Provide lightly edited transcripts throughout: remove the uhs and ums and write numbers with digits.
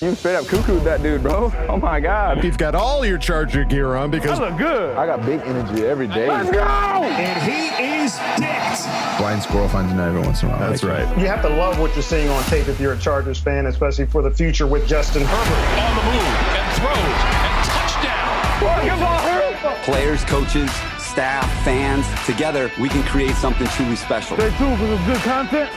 You straight up cuckooed that dude, bro. Oh my God. You've got all your Charger gear on because I look good. I got big energy every day. Let's go! And he is dicked. Blind squirrel finds a nut every once in a while. That's right. You have to love what you're seeing on tape if you're a Chargers fan, especially for the future with Justin Herbert. On the move and throws and touchdown. Players, coaches, staff, fans, together we can create something truly special. Stay tuned for some good content.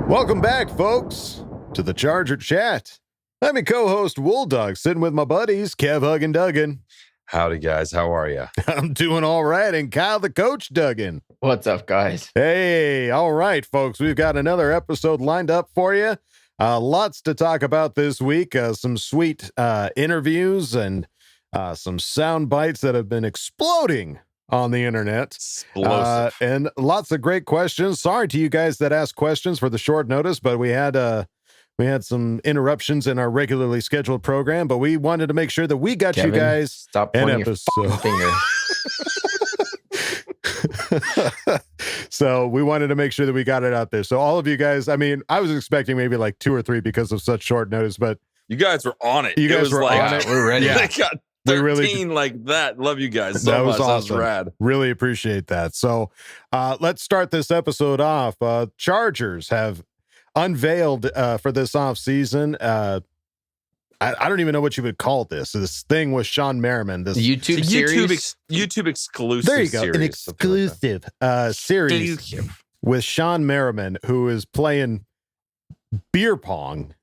Welcome back, folks, to the Charger Chat. I'm your co-host, Wool Dog, sitting with my buddies, Kev, Hug, and Duggan. Howdy, guys. How are you? I'm doing all right, and Kyle, the coach, Duggan. What's up, guys? Hey, all right, folks. We've got another episode lined up for you. Lots to talk about this week. Some sweet interviews and some sound bites that have been exploding on the internet. Explosive. And lots of great questions. Sorry to you guys that asked questions for the short notice, but we had some interruptions in our regularly scheduled program, but we wanted to make sure that we got Kevin, you guys stop an pointing episode. your finger. So we wanted to make sure that we got it out there. So all of you guys, I mean, I was expecting maybe like 2 or 3 because of such short notice, but You guys were on it. You guys it was were like, on it. We're ready. Yeah. They got 13 like that. Love you guys so That was much. That awesome. was rad. Really appreciate that. So let's start this episode off. Chargers have unveiled for this offseason. I don't even know what you would call this. This thing with Shawne Merriman. This YouTube series. YouTube exclusive. there you go. Series, An something like exclusive series with Shawne Merriman, who is playing beer pong.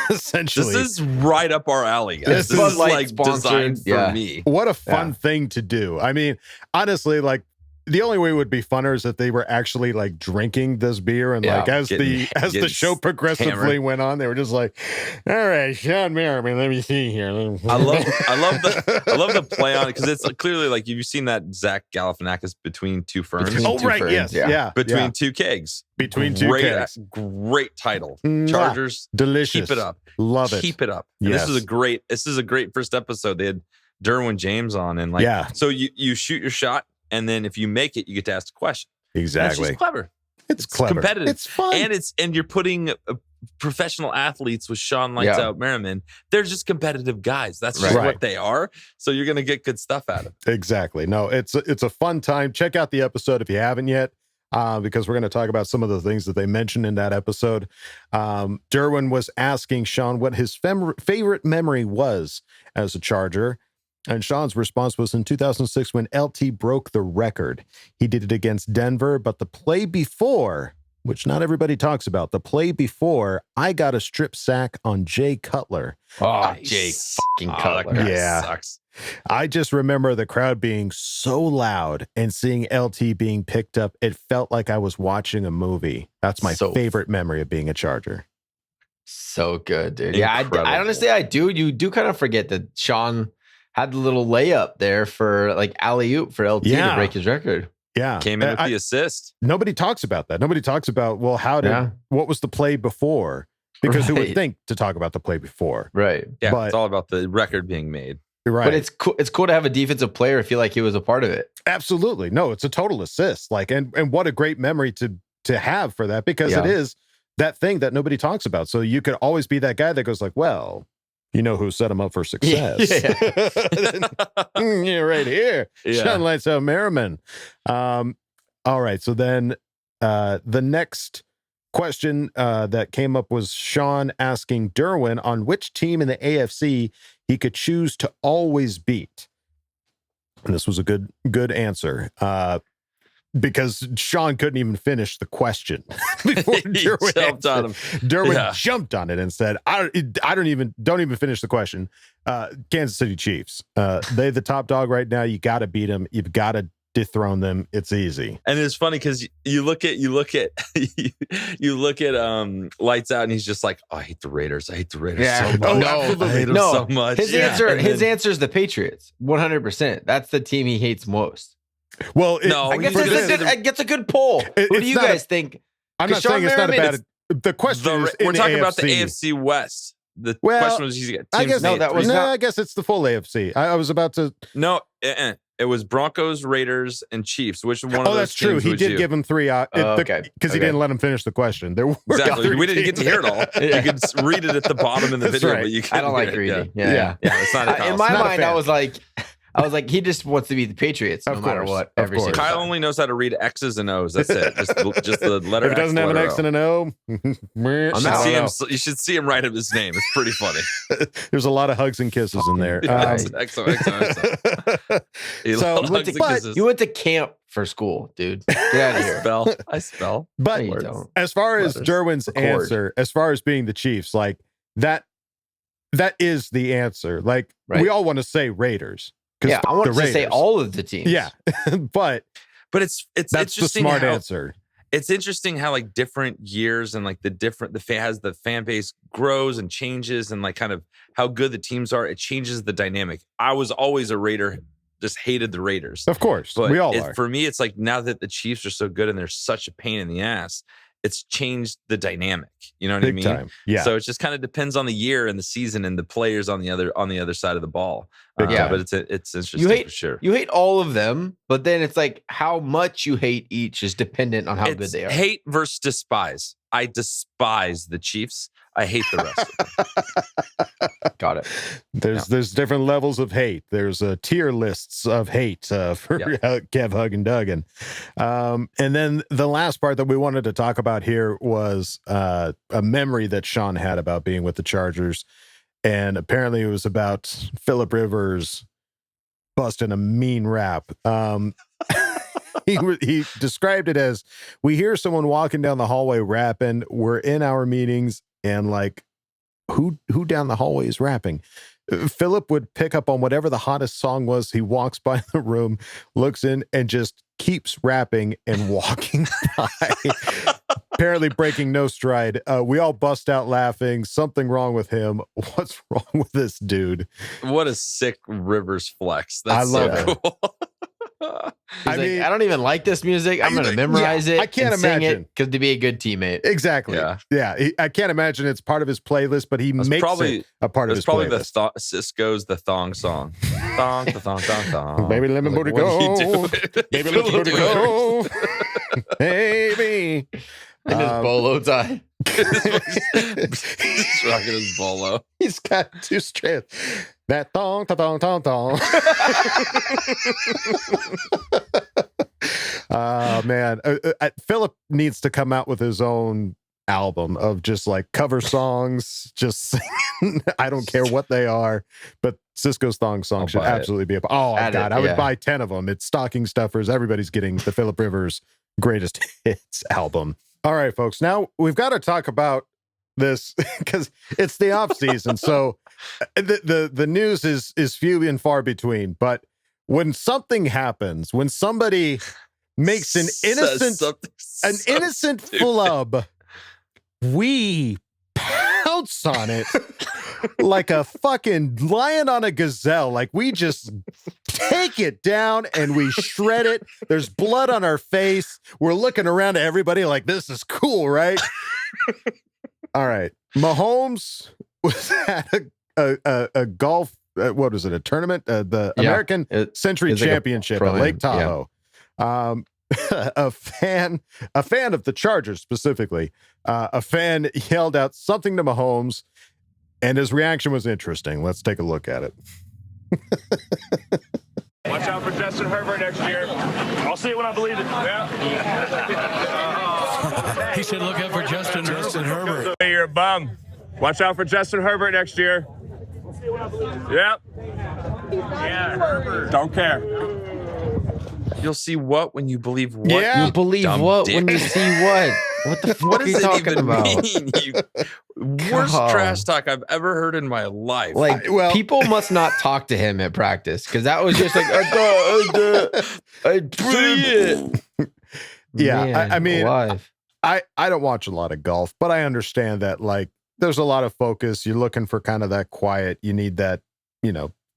Essentially, This is right up our alley, guys. This This is is like like sponsored. designed for Yeah. me. what a fun thing to do. I mean, honestly, like the only way it would be funner is if they were actually like drinking this beer and Yeah, like as the getting show progressively hammered. went on, they were just like, all right, Shawne Merriman, let me see here. I love the play on it because it's clearly like you've seen that Zach Galifianakis between two ferns. Between Oh, two right, ferns, yes, yeah. yeah. Between yeah. two kegs. Between two Great, kegs. Great title. Mwah. Chargers. Delicious. Keep it up. Love it. Keep it up. And Yes. this is a great first episode. They had Derwin James on and like Yeah. so you shoot your shot and then if you make it, you get to ask a question. Exactly. That's just clever. It's clever. Competitive. It's fun. And you're putting professional athletes with Shawne Lights Yeah. Out Merriman. They're just competitive guys. That's just Right. what they are. So you're gonna get good stuff out of it. Exactly. No, it's a fun time. Check out the episode if you haven't yet, because we're going to talk about some of the things that they mentioned in that episode. Derwin was asking Shawne what his favorite memory was as a Charger. And Shawne's response was in 2006 when LT broke the record. He did it against Denver, but the play before, which not everybody talks about, the play before, I got a strip sack on Jay Cutler. Oh, Jay fucking that Cutler. guy Yeah. sucks. I just remember the crowd being so loud and seeing LT being picked up. It felt like I was watching a movie. That's my So- favorite memory of being a Charger. So good, dude. Yeah, Incredible. I honestly, I do. You do kind of forget that Shawne had the little layup there for like alley-oop for LT Yeah. to break his record. Yeah. Came in with the assist. Nobody talks about that. Nobody talks about, well, Yeah. what was the play before? Because who would Right. think to talk about the play before? Right. Yeah, But- it's all about the record being made. Right. But it's cool. It's cool to have a defensive player feel like he was a part of it. Absolutely. No, it's a total assist. Like, and what a great memory to have for that, because it Yeah. is that thing that nobody talks about. So you could always be that guy that goes like, well, you know who set him up for success. Yeah, right here. Yeah. Shawne Lights Out Merriman. All right. So then the next question that came up was Shawne asking Derwin on which team in the AFC he could choose to always beat. And this was a good answer. Because Shawne couldn't even finish the question before Derwin jumped on answered. him. Derwin Yeah. jumped on it and said, "I don't even finish the question." Kansas City Chiefs. They're the top dog right now. You got to beat them. You've got to dethrone them. It's easy. And it's funny because you look at Lights Out and he's just like, oh, I hate the Raiders. I hate the Raiders Yeah. so much. Oh, no. I hate them No. so much. His Yeah. answer, And his then- answer is the Patriots. 100%. That's the team he hates most. Well, No, I guess he's that's gonna a say good. I guess a good poll. Who it's do you not a- guys think? I'm not 'Cause Shawne saying it's not a Merriman bad. The question is we're in talking the about the AFC West. The Well, question was, he's got I teams guess in the No, that was AFC. no. not- I guess it's the full AFC. I was about to. No, It was Broncos, Raiders, and Chiefs. Which one of those that's true. teams He would did you? give him 3 okay. because he didn't let him finish the question. There were Exactly. other We didn't get to hear it all. Yeah. You could read it at the bottom in the That's video, right. but you can't I don't like hear it. reading. Yeah. Yeah. It's not a In my Not a mind, fan. I was like, he just wants to be the Patriots, no Of matter course. what. Of Every course. single Kyle time. only knows how to read X's and O's. That's it. Just the letter If it doesn't X, have an letter X O. and an O, You should see him write up his name. It's pretty funny. There's a lot of hugs and kisses in there. XO. You went to camp for school, dude. Get out of here. I spell. But No, you don't. as far as Letters. Derwin's Record. answer, as far as being the Chiefs, like that is the answer. Like Right. we all want to say Raiders. 'Cause Yeah, I want the to say Raiders. all of the teams. Yeah, but It's that's the interesting smart how, answer. It's interesting how like different years and like the fan base grows and changes and like kind of how good the teams are. It changes the dynamic. I was always a Raider, just hated the Raiders. Of course, But we all are. for me, it's like now that the Chiefs are so good and they're such a pain in the ass, it's changed the dynamic. You know what I Big mean? time. Yeah. So it just kind of depends on the year and the season and the players on the other side of the ball. Big time. But it's interesting for sure. You hate all of them, but then it's like how much you hate each is dependent on how good It's they are. hate versus despise. I despise the Chiefs. I hate the rest of them. Got it. There's different levels of hate. There's tier lists of hate for Kev, Hug, and Duggan. And then the last part that we wanted to talk about here was a memory that Shawne had about being with the Chargers. And apparently it was about Phillip Rivers busting a mean rap. He described it as, we hear someone walking down the hallway rapping. We're in our meetings and like, who down the hallway is rapping? Phillip would pick up on whatever the hottest song was. He walks by the room, looks in, and just keeps rapping and walking by. Apparently breaking no stride. We all bust out laughing. Something wrong with him. What's wrong with this dude? What a sick Rivers flex. That's I love so cool. I mean, I don't even like this music. I'm going to memorize it. I can't and sing imagine. it because to be a good teammate. Exactly. Yeah. I can't imagine it's part of his playlist, but he makes it a part of his probably playlist. Cisco's the thong song. Thong, thong, thong, thong. Baby, let me booty go. Baby, let me booty go. Baby. In his bolo tie. He's rocking his bolo. He's got 2 strands. That thong, thong, thong, thong. Oh, man. Phillip needs to come out with his own album of just like cover songs, just singing. I don't care what they are, but Cisco's thong song should absolutely be up. Oh, God. I would buy 10 of them. It's stocking stuffers. Everybody's getting the Phillip Rivers Greatest Hits album. All right, folks. Now we've got to talk about this because it's the off season. So the news is few and far between. But when something happens, when somebody makes an innocent flub, we pounce on it like a fucking lion on a gazelle. Like we just take it down and we shred it. There's blood on our face. We're looking around at everybody like, this is cool, right? All right. Mahomes was at a golf, what was it? A tournament? The American Century Championship at Lake Tahoe. Yeah. A fan of the Chargers specifically, a fan yelled out something to Mahomes, and his reaction was interesting. Let's take a look at it. Watch out for Justin Herbert next year. I'll see it when I believe it. Yeah. He said, look out for Justin Herbert. Hey, you're a bum. Watch out for Justin Herbert next year. Yep. Yeah, Herbert. Don't care. You'll see what when you believe what? Yeah. You believe what when you see what? What the fuck What are you does it talking even about? mean? Worst trash talk I've ever heard in my life. Like, people must not talk to him at practice because that was just like, I see it. Yeah, Man, I mean, alive. I don't watch a lot of golf, but I understand that like there's a lot of focus. You're looking for kind of that quiet. You need that,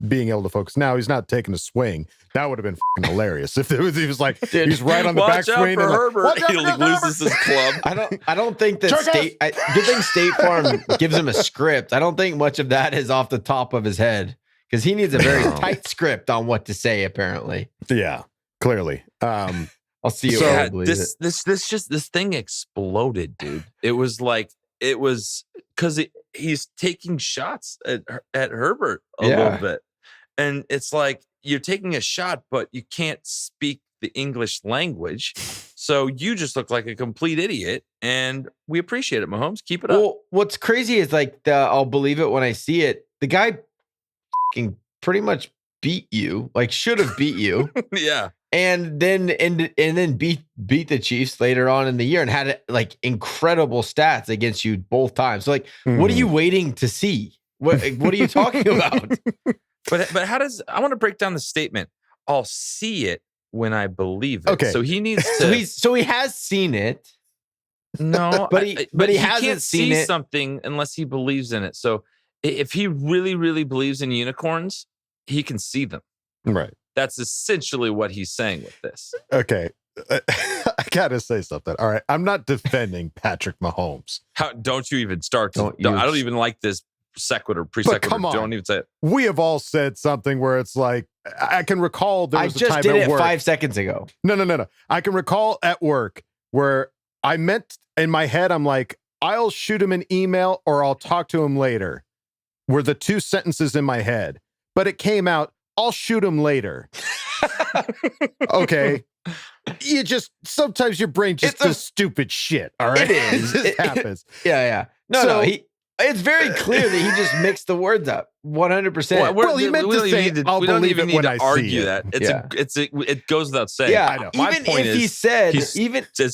being able to focus. Now he's not taking a swing. That would have been fucking hilarious if he was like he's right on the backswing. Watch out for Herbert. Like, He loses his club. I don't think that good thing State Farm gives him a script. I don't think much of that is off the top of his head because he needs a very tight script on what to say. Apparently, Yeah, clearly. I'll see you. So, when I Yeah, believe it. this thing exploded, dude. It was because he's taking shots at Herbert a little bit, and it's like you're taking a shot, but you can't speak the English language, so you just look like a complete idiot. And we appreciate it, Mahomes. Keep it up. Well, what's crazy is like I'll believe it when I see it. The guy fucking pretty much beat you, like should have beat you. Yeah. And then beat the Chiefs later on in the year and had like incredible stats against you both times. So like, what are you waiting to see? What are you talking about? But how does I want to break down the statement? I'll see it when I believe it. Okay. So he needs to. So he has seen it. No, but he hasn't can't seen see it. something unless he believes in it. So if he really, really believes in unicorns, he can see them. Right. That's essentially what he's saying with this. Okay. I gotta say something. All right. I'm not defending Patrick Mahomes. How don't you even start to? Don't you- I don't even like this sequitur, But pre-sequitur. come on. Don't even say it. We have all said something where it's like, I can recall there I was a just time did at it work. 5 seconds ago. No. I can recall at work where I meant in my head, I'm like, I'll shoot him an email or I'll talk to him later, were the two sentences in my head. But it came out, I'll shoot him later. Okay. You just, sometimes your brain just does stupid shit. All right. It is. It just happens. Yeah. No. It's very clear that he just mixed the words up 100%. Well, he meant to say, I'll believe it when I see argue it. that. Yeah. It goes without saying. Yeah, I know. My even point if he is, said, it's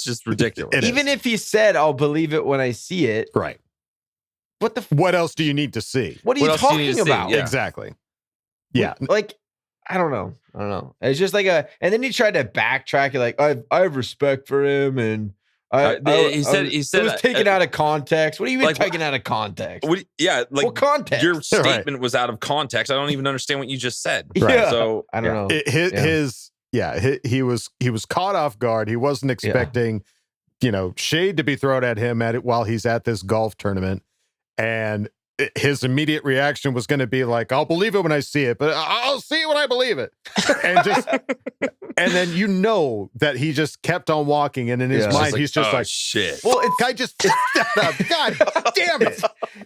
just ridiculous. It is. even if he said, "I'll believe it when I see it," Right. what the? What else do you need to see? What are you else do you need talking to see? about? Yeah. Exactly. Yeah. Like, I don't know. It's just like and then he tried to backtrack. You're like, I have respect for him, and He said it was taken out of context. What do you mean like, taken out of context? Like What context? your statement was out of context. I don't even understand what you just said. Right. Yeah. So I don't know. He was caught off guard. He wasn't expecting, shade to be thrown at him while he's at this golf tournament. And his immediate reaction was going to be like, I'll believe it when I see it, but I'll see it when I believe it. And then that he just kept on walking, and in his mind, he's just like, shit. Well, I just fucked that up. God damn it.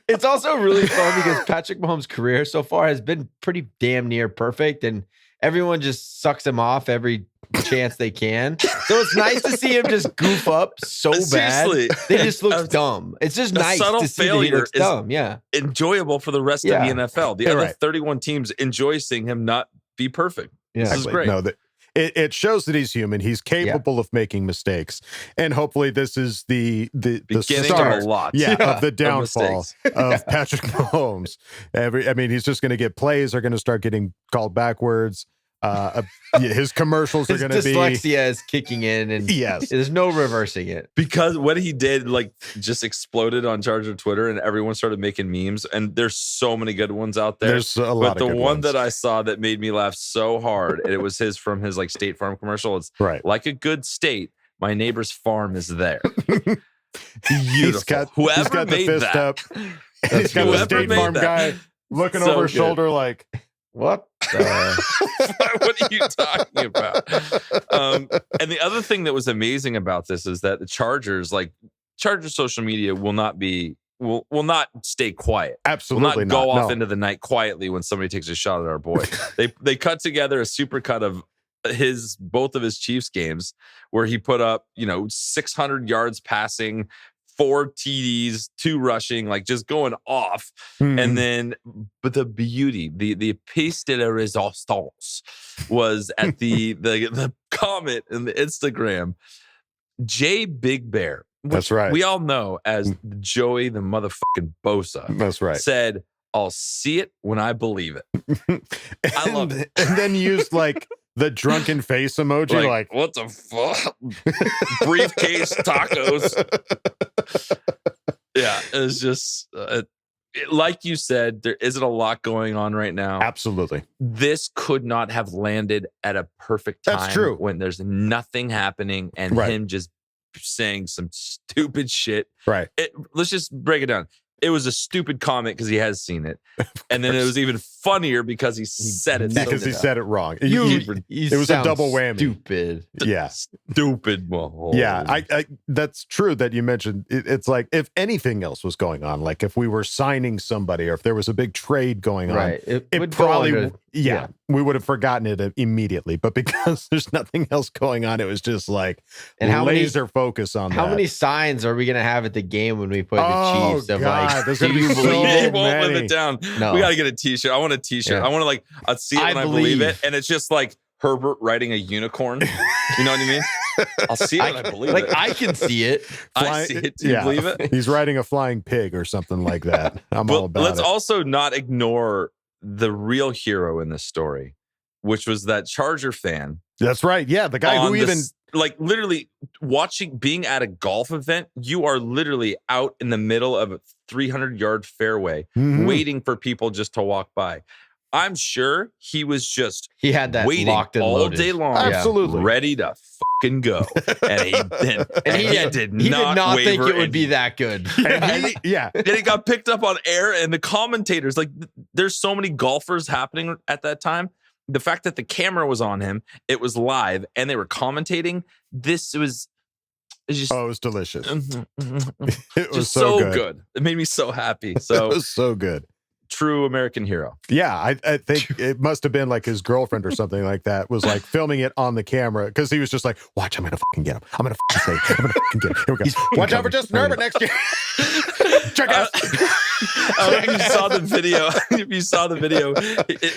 It's also really fun because Patrick Mahomes' career so far has been pretty damn near perfect, and everyone just sucks him off every chance they can. So it's nice to see him just goof up so Seriously. bad. They just look dumb. It's just nice subtle to see that he failure looks is dumb. Yeah. Enjoyable for the rest Yeah. of the NFL. The Yeah, other right. 31 teams enjoy seeing him not be perfect. Yeah. This is great. No, it shows that he's human. He's capable of making mistakes, and hopefully, this is the Beginning start, of a lot. of the downfall mistakes. of Patrick Mahomes. He's just going to get plays are going to start getting called backwards. His commercials are His going to be dyslexia is kicking in, and Yes. there's no reversing it. Because what he did just exploded on Charger Twitter, and everyone started making memes. And there's so many good ones out there. There's a lot but of the good one ones. that I saw that made me laugh so hard, and it was from his State Farm commercial. It's right. like a good state, my neighbor's farm is there. He's got the made fist that, up. And he's got the whoever State made Farm that. guy looking So over his good. shoulder like, What? what are you talking about? And the other thing that was amazing about this is that the Chargers social media will not stay quiet. absolutely Will not go off no. into the night quietly when somebody takes a shot at our boy. They cut together a super cut of both of his Chiefs games where he put up 600 yards passing, 4 TDs, 2 rushing, just going off. And then, but the beauty, the piece de la resistance was at the comment in the Instagram. Jay Big Bear, which That's right. we all know as Joey the motherfucking Bosa, That's right. said, "I'll see it when I believe it." I love it. And then used the drunken face emoji, like what the fuck? Briefcase tacos. Yeah, it's just like you said, there isn't a lot going on right now. absolutely. This could not have landed at a perfect time. That's true. When there's nothing happening and Right. him just saying some stupid shit. Right. Let's just break it down. it was a stupid comment because he has seen it. And then it was even funnier because he said it. Because he said it wrong. It was a double whammy. Stupid. Yeah. Stupid. Yeah, I that's true that you mentioned. It's like if anything else was going on, like if we were signing somebody or if there was a big trade going on, Right. It would probably, go under, we would have forgotten it immediately. But because there's nothing else going on, it was just like and laser focus on how that. many signs are we going to have at the game when we play the Chiefs of God, like, there's do gonna be you so believe He it? won't live many. it down. No. We got to get a t-shirt. I want a t-shirt. Yeah. I want to like, I'd see it when I believe it. And it's just like Herbert riding a unicorn. You know what I mean? I'll see it when I believe Like it. I can see it. I see it. Do you believe it? He's riding a flying pig or something like that. I'm all But about let's it. also not ignore the real hero in this story, which was that Charger fan. That's right. Yeah, the guy who even like literally being at a golf event, you are literally out in the middle of a 300-yard fairway waiting for people just to walk by. I'm sure he was just He had that waiting locked and all loaded. day long, Absolutely. ready to fucking go. And he did not think waver it would and- be that good. and it got picked up on air, and the commentators, like, there's so many golfers happening at that time. The fact that the camera was on him, it was live, and they were commentating. It's just, it was delicious. It was just so good. It made me so happy. It So was so good. true American hero. Yeah, I think it must have been like his girlfriend or something like that was like filming it on the camera because he was just like, watch, I'm going to fucking get him. I'm going to fucking say, I'm going to fucking get him. Here we go. Watch out for Justin Herbert next year. Check out. If you saw the video,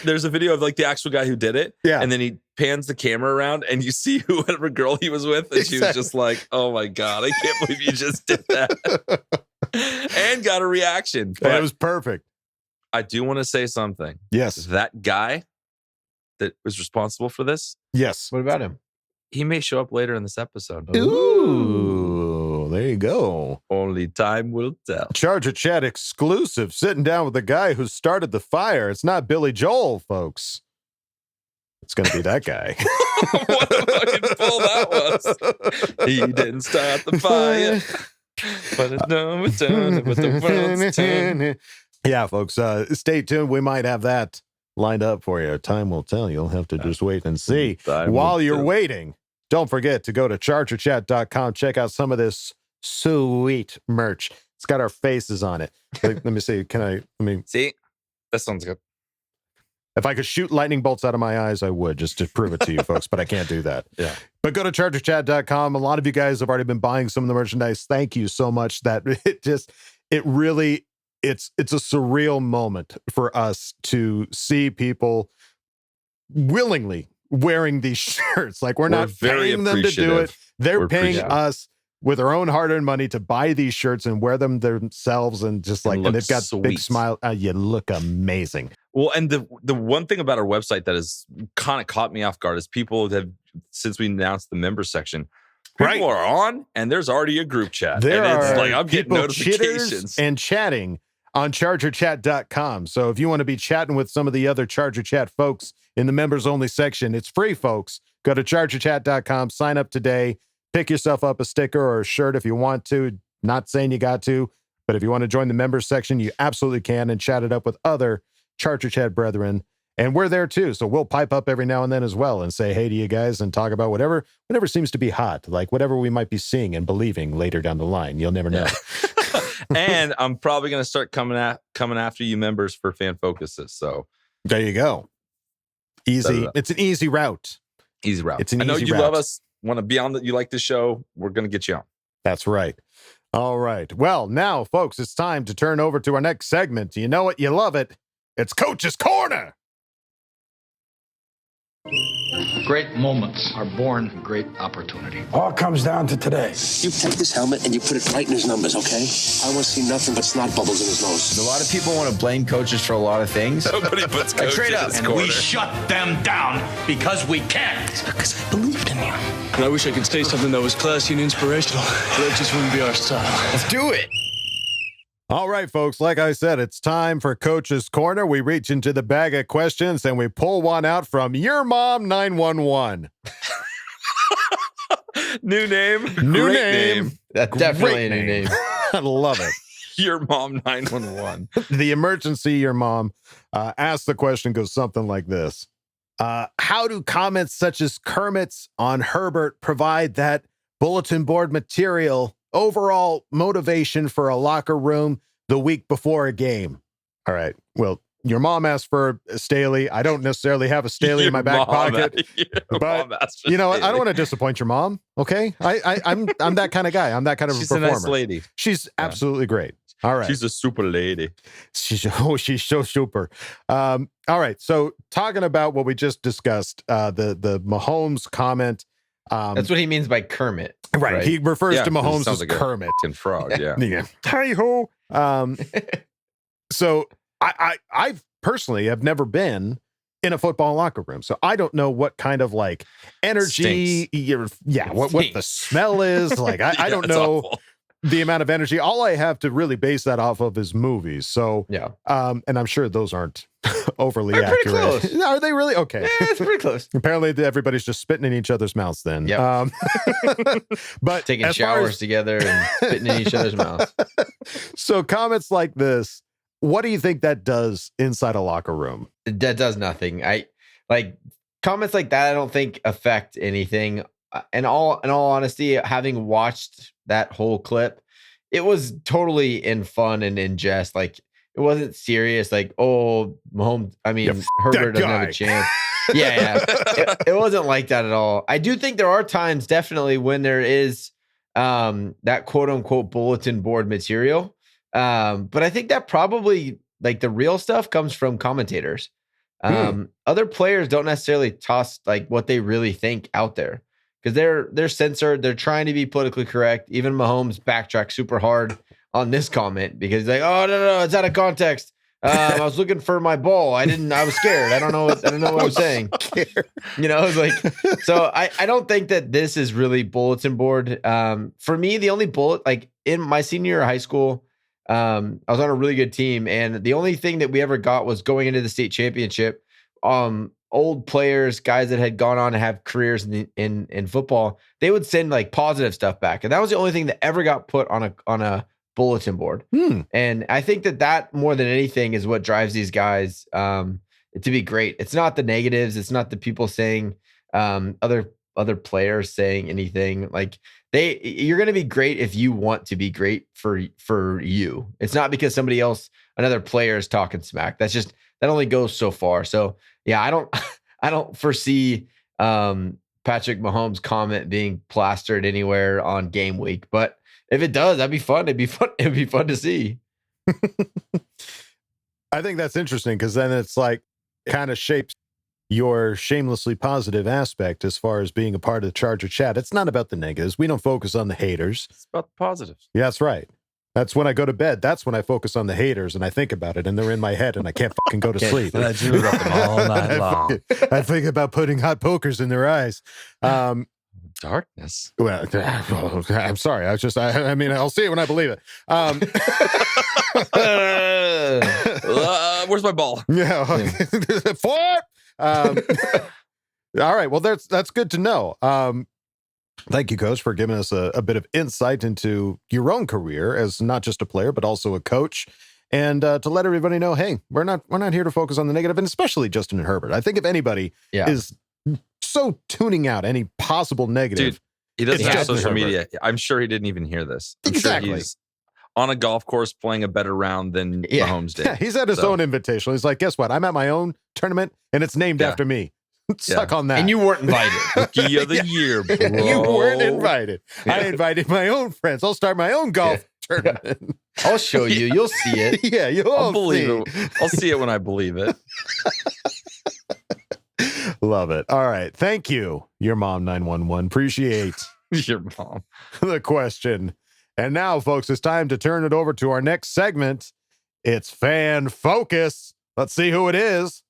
there's a video of like the actual guy who did it. Yeah. And then he pans the camera around and you see whoever girl he was with. And she was just like, oh my God, I can't believe you just did that. And got a reaction. But It was perfect. I do want to say something. Yes. That guy that was responsible for this, Yes. What about him? he may show up later in this episode. Ooh, there you go. Only time will tell. Charger Chat exclusive, sitting down with the guy who started the fire. It's not Billy Joel, folks. It's going to be that guy. What a fucking pull that was. He didn't start the fire. But it's no return, but the world's turn. Yeah, folks, stay tuned. We might have that lined up for you. Time will tell. You'll have to just wait and see. While you're waiting, don't forget to go to chargerchat.com. Check out some of this sweet merch. It's got our faces on it. Let me see. Let me see. That sounds good. If I could shoot lightning bolts out of my eyes, I would, just to prove it to you folks, but I can't do that. Yeah. But go to chargerchat.com. A lot of you guys have already been buying some of the merchandise. Thank you so much. That it's a surreal moment for us to see people willingly wearing these shirts. Like we're not very paying them to do it. They're We're paying appreciative. us with their own hard-earned money to buy these shirts and wear them themselves, and just like, and look they've got big sweet. smile. You look amazing. Well, and the one thing about our website that has kind of caught me off guard is people have, since we announced the member section, people are on and there's already a group chat. There and it's are like I'm getting people notifications chitters and chatting on chargerchat.com. So if you want to be chatting with some of the other Charger Chat folks in the members only section, it's free, folks. Go to chargerchat.com, sign up today, pick yourself up a sticker or a shirt if you want to. Not saying you got to, but if you want to join the members section, you absolutely can, and chat it up with other Charger Chat brethren. And we're there too. So we'll pipe up every now and then as well and say hey to you guys and talk about whatever seems to be hot, like whatever we might be seeing and believing later down the line. You'll never know. and I'm probably going to start coming after you members for fan focuses. So there you go. Easy. It's an easy route. Easy route. It's an I know easy you route. love us, want to be on that. You like the show. We're going to get you on. That's right. All right. Well, now, folks, it's time to turn over to our next segment. You know it. You love it. It's Coach's Corner. Great moments are born from great opportunity. All comes down to today. You take this helmet and you put it right in his numbers, okay? I want to see nothing but snot bubbles in his nose. A lot of people want to blame coaches for a lot of things. Nobody puts coaches Straight up. in his And corner. we shut them down because we can. It's because I believed in you. And I wish I could say something that was classy and inspirational, but that just wouldn't be our style. Let's do it. All right, folks, like I said, it's time for Coach's Corner. We reach into the bag of questions and we pull one out from Your Mom 911. New name. New Great name. That's definitely Great a new name. I love it. Your mom 911. The emergency your mom asked the question goes something like this. How do comments such as Kermit's on Herbert provide that bulletin board material overall motivation for a locker room the week before a game? All right. Well, your mom asked for a Staley. I don't necessarily have a Staley in my back pocket, but you know, I don't want to disappoint your mom. Okay. I'm that kind of guy. I'm that kind of She's a performer. Nice lady. She's absolutely great. All right. She's a super lady. She's so super. All right. So talking about what we just discussed, the Mahomes comment. That's what he means by Kermit. Right. He refers to Mahomes as like Kermit. And frog. Yeah. Yeah. Hi-ho. So I personally have never been in a football locker room. So I don't know what kind of like energy, what the smell is. Like, I don't know awful. The amount of energy. All I have to really base that off of is movies. So, and I'm sure those aren't overly They're accurate. pretty close. Are they really? Okay. Yeah, it's pretty close. Apparently everybody's just spitting in each other's mouths then. Yep. But taking showers together and spitting in each other's mouths. So comments like this, what do you think that does inside a locker room? That does nothing. I like comments like that. I don't think affect anything. In all honesty, having watched that whole clip, it was totally in fun and in jest. Like it wasn't serious. Like, oh, Mahomes. I mean, Herbert doesn't have a chance. Yeah. It wasn't like that at all. I do think there are times, definitely, when there is that quote unquote bulletin board material. But I think that probably like the real stuff comes from commentators. Other players don't necessarily toss like what they really think out there because they're censored. They're trying to be politically correct. Even Mahomes backtracked super hard on this comment because he's like, oh no, it's out of context. I was looking for my ball. I was scared. I don't know what I was saying. You know, it's like, so I don't think that this is really bulletin board. For me, the only like in my senior year of high school, I was on a really good team, and the only thing that we ever got was going into the state championship. Old players, guys that had gone on to have careers in football, they would send like positive stuff back, and that was the only thing that ever got put on a bulletin board. And I think that more than anything is what drives these guys to be great. It's not the negatives. It's not the people saying other players saying anything. Like you're going to be great if you want to be great for you. It's not because somebody else, another player, is talking smack. That only goes so far. So yeah, I don't foresee Patrick Mahomes' comment being plastered anywhere on game week. But if it does, that'd be fun. It'd be fun to see. I think that's interesting because then it's like kind of shapes your shamelessly positive aspect as far as being a part of the Charger chat. It's not about the negatives. We don't focus on the haters. It's about the positives. Yeah, that's right. That's when I go to bed. That's when I focus on the haters and I think about it and they're in my head and I can't fucking go to sleep. I dream about them all night long. I think about putting hot pokers in their eyes. Darkness. Well, I'm sorry. I mean, I'll see it when I believe it. Where's my ball? Yeah. All right. Well, that's good to know. Thank you, Coach, for giving us a bit of insight into your own career as not just a player, but also a coach. And to let everybody know, hey, we're not here to focus on the negative, and especially Justin Herbert. I think if anybody is so tuning out any possible negative. Dude, he doesn't have social Herbert. media. I'm sure he didn't even hear this. I'm Exactly. sure he's on a golf course playing a better round than Mahomes did. Yeah, he's at his own invitational. He's like, guess what? I'm at my own tournament, and it's named after me. Suck on that. And you weren't invited. Rookie of the year, bro. You weren't invited. I invited my own friends. I'll start my own golf tournament. I'll show you. You'll see it. Yeah, I'll believe it. I'll see it when I believe it. Love it. All right. Thank you, your mom 911. Appreciate your mom. The question. And now, folks, it's time to turn it over to our next segment. It's Fan Focus. Let's see who it is.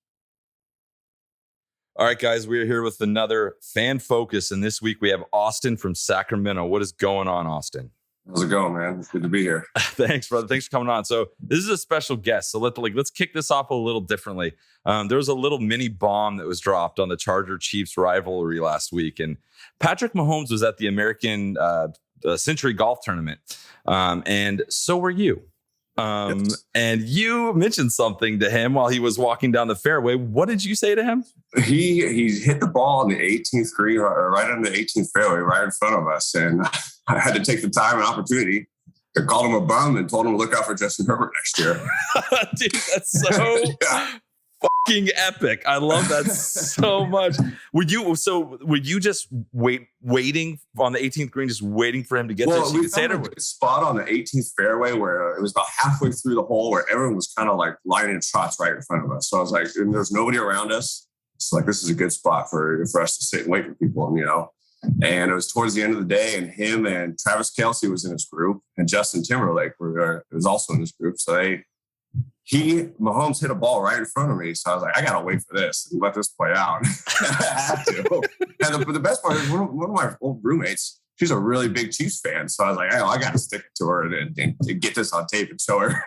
All right, guys, we're here with another Fan Focus, and this week we have Austen from Sacramento. What is going on, Austen? How's it going, man? It's good to be here. Thanks, brother. Thanks for coming on. So this is a special guest. So let's kick this off a little differently. There was a little mini bomb that was dropped on the Charger-Chiefs rivalry last week, and Patrick Mahomes was at the American Century Golf Tournament, and so were you. And you mentioned something to him while he was walking down the fairway. What did you say to him? He hit the ball on the 18th green, or right on the 18th fairway, right in front of us. And I had to take the time and opportunity. I called him a bum and told him to look out for Justin Herbert next year. Dude, that's so fucking epic. I love that so much. Were you just waiting on the 18th green, just waiting for him to get there? So we found a good spot on the 18th fairway where it was about halfway through the hole where everyone was kind of like lining shots right in front of us. So I was like, and there's nobody around us. It's like, this is a good spot for us to sit and wait for people, And it was towards the end of the day, and him and Travis Kelce was in his group, and Justin Timberlake was also in his group. So Mahomes hit a ball right in front of me. So I was like, I got to wait for this and let this play out. I have to. And the best part is one of my old roommates, she's a really big Chiefs fan. So I was like, I got to stick it to her and get this on tape and show her.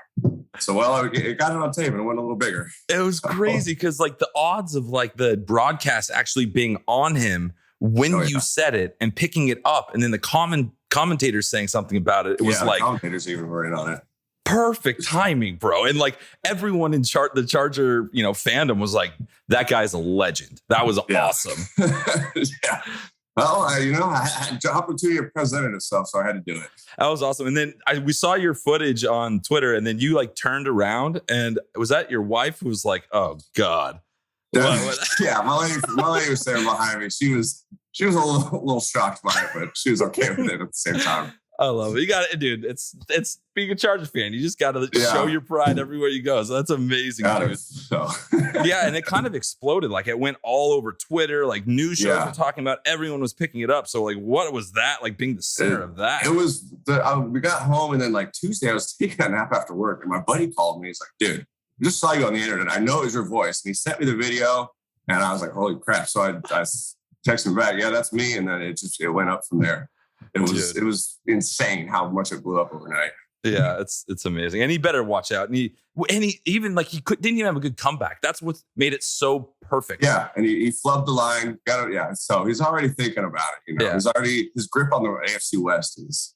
So, it got it on tape and it went a little bigger. It was crazy because like the odds of like the broadcast actually being on him when you said it and picking it up, and then the commentators saying something about it, it was like commentators even were in on it. Perfect timing, bro. And like everyone in the Charger, fandom was like, that guy's a legend. That was awesome. Yeah. Well, I had the opportunity to present itself, so I had to do it. That was awesome. And then we saw your footage on Twitter, and then you like turned around, and was that your wife who was like, "Oh God"? Yeah, my lady was standing behind me. She was a little shocked by it, but she was okay with it at the same time. I love it. You got it, dude. It's being a Chargers fan. You just got to show your pride everywhere you go. So that's amazing, dude. So. Yeah, and it kind of exploded. Like it went all over Twitter. Like news shows were talking about. Everyone was picking it up. So like, what was that? Like being the center of that? It was. We got home, and then like Tuesday, I was taking a nap after work, and my buddy called me. He's like, "Dude, I just saw you on the internet. I know it was your voice." And he sent me the video, and I was like, "Holy crap!" So I texted him back, "Yeah, that's me." And then it went up from there. It was insane how much it blew up overnight. Yeah, it's amazing, and he better watch out. And he even like didn't even have a good comeback. That's what made it so perfect. Yeah, and he flubbed the line. Got it. Yeah, so he's already thinking about it. His grip on the AFC West is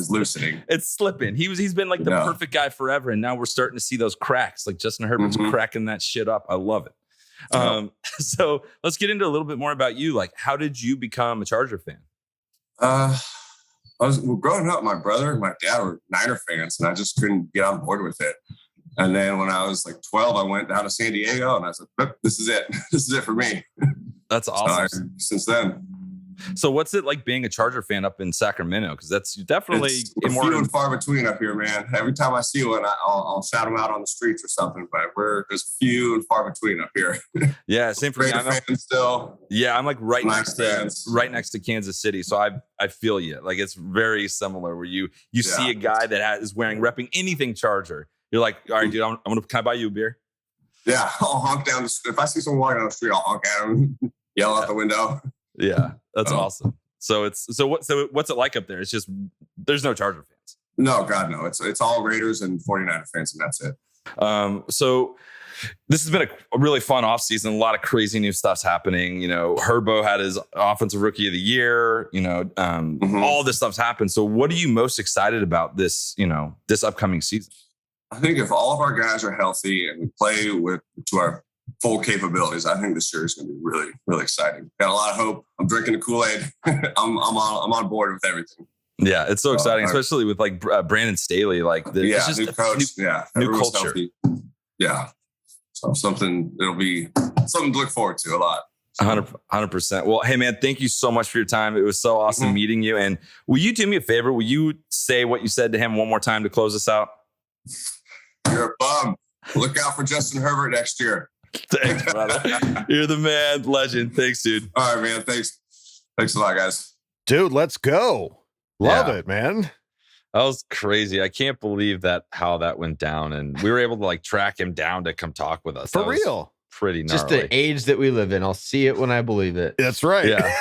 loosening. It's slipping. He's been like the perfect guy forever, and now we're starting to see those cracks. Like Justin Herbert's cracking that shit up. I love it. So let's get into a little bit more about you. Like, how did you become a Charger fan? Growing up, my brother and my dad were Niner fans, and I just couldn't get on board with it. And then when I was like 12, I went down to San Diego, and I said, "This is it. This is it for me." That's awesome. So since then. So what's it like being a Charger fan up in Sacramento? Because that's definitely few and far between up here, man. Every time I see one, I'll shout them out on the streets or something. But there's few and far between up here. Yeah, same for me. I'm still. Yeah, I'm like right next to Kansas City, so I feel you. Like it's very similar. Where you see a guy that is repping anything Charger, you're like, all right, dude, can I buy you a beer? Yeah, I'll honk down. If I see someone walking down the street, I'll honk at him, yell out the window. Yeah, that's awesome. So what's it like up there? It's just there's no Charger fans. No, God, no. It's all Raiders and 49er fans, and that's it. So this has been a really fun offseason. A lot of crazy new stuff's happening. Herbo had his offensive rookie of the year. All this stuff's happened. So what are you most excited about this upcoming season? I think if all of our guys are healthy and we play to our full capabilities, I think this year is going to be really, really exciting. Got a lot of hope. I'm drinking the Kool-Aid. I'm on board with everything. Yeah, it's so exciting, especially with like Brandon Staley. Like, it's just new coach. New culture. Healthy. Yeah, so it'll be something to look forward to a lot. 100%. Well, hey man, thank you so much for your time. It was so awesome meeting you. And will you do me a favor? Will you say what you said to him one more time to close us out? You're a bum. Look out for Justin Herbert next year. Thanks, brother. You're the man, legend. Thanks, dude. All right, man. Thanks a lot, guys. Dude, let's go. Love it, man. That was crazy. I can't believe how that went down, and we were able to like track him down to come talk with us. For real. Pretty gnarly. Just the age that we live in. I'll see it when I believe it. That's right. Yeah.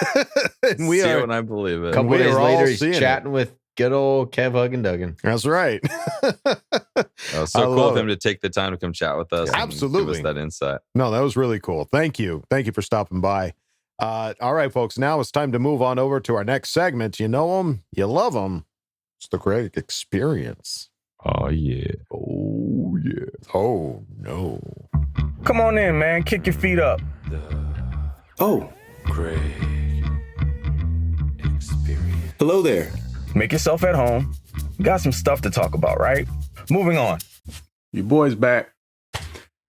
And we see are it when I believe it. A couple days later, he's chatting with good old Kev Huggin Duggan. That's right. It was so cool of him to take the time to come chat with us. Absolutely. And give us that insight. No, that was really cool. Thank you. Thank you for stopping by. All right, folks. Now it's time to move on over to our next segment. You know them, you love them. It's the great experience. Oh, yeah. Oh, yeah. Oh, no. Come on in, man. Kick your feet up. Oh, Craig Experience. hello there. Make yourself at home. Got some stuff to talk about, right? Moving on. Your boy's back.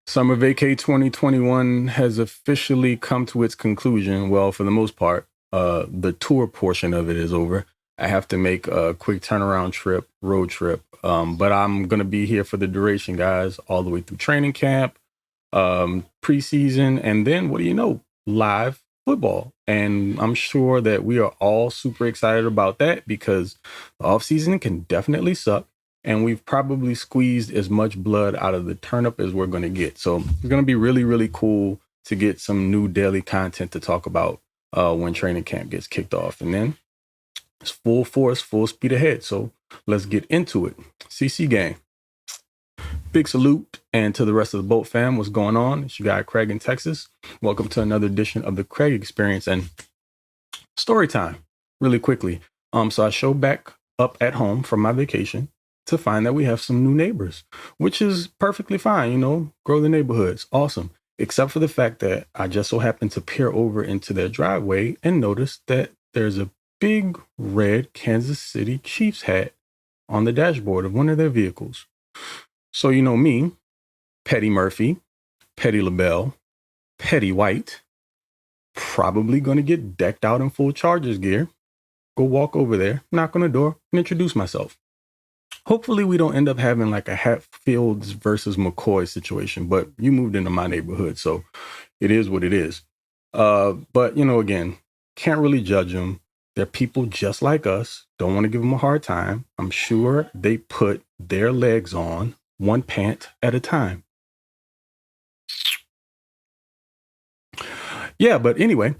Summer Vacay 2021 has officially come to its conclusion. Well, for the most part, the tour portion of it is over. I have to make a quick turnaround trip, road trip. But I'm going to be here for the duration, guys, all the way through training camp, preseason, and then, what do you know, live football. And I'm sure that we are all super excited about that because the offseason can definitely suck. And we've probably squeezed as much blood out of the turnip as we're going to get. So it's going to be really, really cool to get some new daily content to talk about when training camp gets kicked off. And then it's full force, full speed ahead. So let's get into it. CC gang. Big salute and to the rest of the Bolt fam. What's going on? It's your guy Craig in Texas. Welcome to another edition of the Craig Experience and story time. Really quickly. So I showed back up at home from my vacation to find that we have some new neighbors, which is perfectly fine, you know, grow the neighborhoods. Awesome. Except for the fact that I just so happened to peer over into their driveway and notice that there's a big red Kansas City Chiefs hat on the dashboard of one of their vehicles. So, you know me, Petty Murphy, Petty LaBelle, Petty White, probably going to get decked out in full Chargers gear, go walk over there, knock on the door, and introduce myself. Hopefully we don't end up having like a Hatfields versus McCoy situation, but you moved into my neighborhood, so it is what it is. But, you know, again, can't really judge them. They're people just like us. Don't want to give them a hard time. I'm sure they put their legs on one pant at a time. Yeah, but anyway,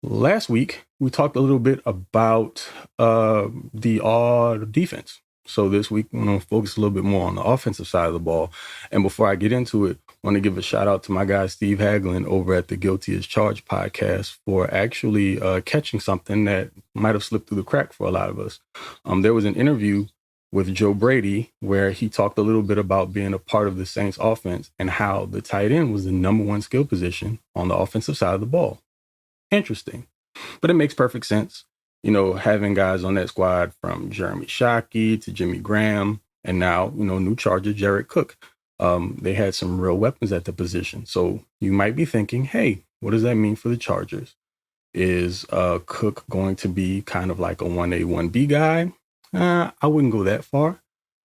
last week we talked a little bit about the defense. So this week, I'm going to focus a little bit more on the offensive side of the ball. And before I get into it, I want to give a shout out to my guy, Steve Haglin, over at the Guilty as Charged podcast for actually catching something that might have slipped through the crack for a lot of us. There was an interview with Joe Brady where he talked a little bit about being a part of the Saints offense and how the tight end was the number one skill position on the offensive side of the ball. Interesting, but it makes perfect sense. You know, having guys on that squad from Jeremy Shockey to Jimmy Graham, and now, you know, new Charger Jared Cook. They had some real weapons at the position. So you might be thinking, hey, what does that mean for the Chargers? Is Cook going to be kind of like a 1A, 1B guy? I wouldn't go that far.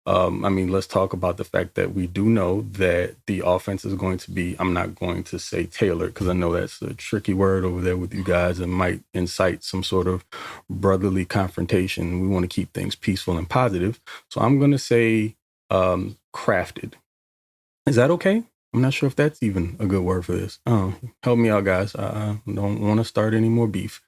I mean, let's talk about the fact that we do know that the offense is going to be, I'm not going to say tailored, because I know that's a tricky word over there with you guys and might incite some sort of brotherly confrontation. We want to keep things peaceful and positive. So I'm going to say crafted. Is that okay? I'm not sure if that's even a good word for this. Help me out, guys. I don't want to start any more beef.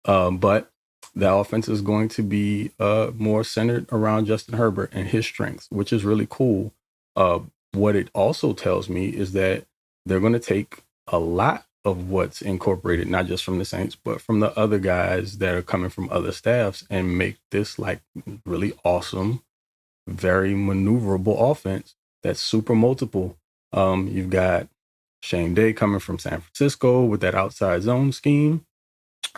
But the offense is going to be more centered around Justin Herbert and his strengths, which is really cool. What it also tells me is that they're going to take a lot of what's incorporated, not just from the Saints, but from the other guys that are coming from other staffs and make this like really awesome, very maneuverable offense that's super multiple. You've got Shane Day coming from San Francisco with that outside zone scheme.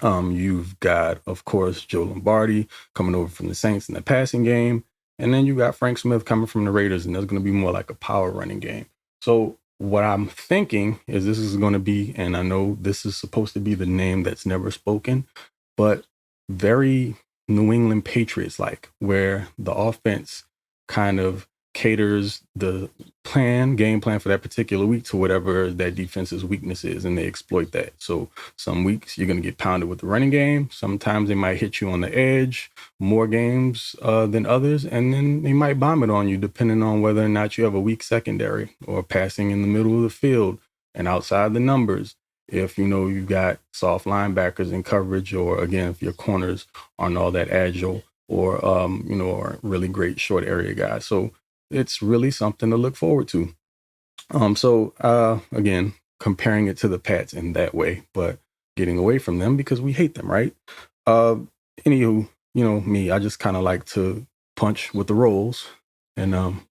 You've got, of course, Joe Lombardi coming over from the Saints in the passing game. And then you got Frank Smith coming from the Raiders, and there's going to be more like a power running game. So what I'm thinking is this is going to be, and I know this is supposed to be the name that's never spoken, but very New England Patriots-like, where the offense kind of caters the game plan for that particular week to whatever that defense's weakness is, and they exploit that. So some weeks you're going to get pounded with the running game. Sometimes they might hit you on the edge more games than others, and then they might bomb it on you depending on whether or not you have a weak secondary or passing in the middle of the field and outside the numbers. If, you know, you've got soft linebackers in coverage, or again, if your corners aren't all that agile, or, you know, are really great short area guys. So it's really something to look forward to. Again, comparing it to the Pats in that way, but getting away from them because we hate them, right? Anywho, you know me, I just kind of like to punch with the rolls and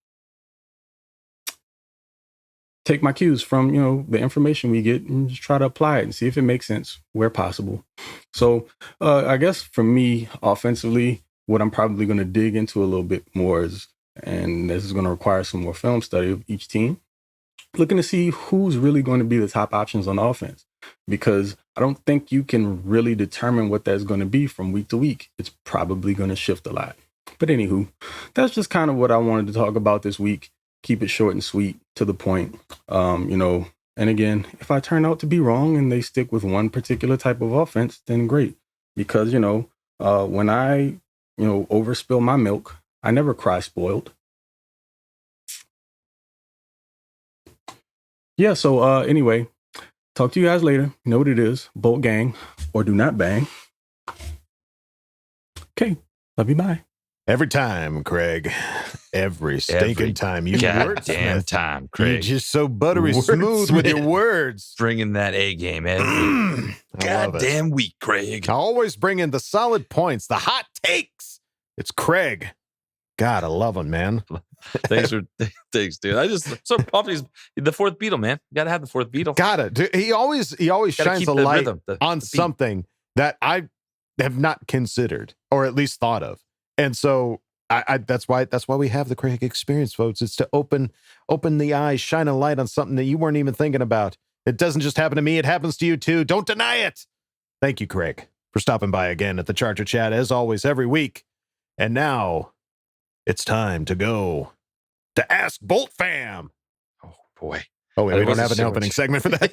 take my cues from, the information we get and just try to apply it and see if it makes sense where possible. So I guess for me, offensively, what I'm probably going to dig into a little bit more is, and this is going to require some more film study of each team, looking to see who's really going to be the top options on offense, because I don't think you can really determine what that's going to be from week to week. It's probably going to shift a lot. But anywho, that's just kind of what I wanted to talk about this week. Keep it short and sweet, to the point. And again, if I turn out to be wrong and they stick with one particular type of offense, then great. Because, when I, overspill my milk, I never cry spoiled. Yeah, so anyway, talk to you guys later. You know what it is. Bolt gang or do not bang. Okay, love you, bye. Every time, Craig. Every stinking time. You goddamn time, Craig. You're just so buttery smooth with your words. Bringing that A game every goddamn week, Craig. I always bring in the solid points, the hot takes. It's Craig. God, I love him, man. Thanks, dude. I just so pumped. He's the fourth Beatle, man. You gotta have the fourth Beatle. Got it. Dude, he always shines a light on something that I have not considered or at least thought of. And so that's why we have the Craig experience, folks. It's to open the eyes, shine a light on something that you weren't even thinking about. It doesn't just happen to me. It happens to you too. Don't deny it. Thank you, Craig, for stopping by again at the Charger Chat, as always, every week. And now it's time to go to Ask Boltfam. Oh, boy. Oh, wait, we don't have an opening segment for that.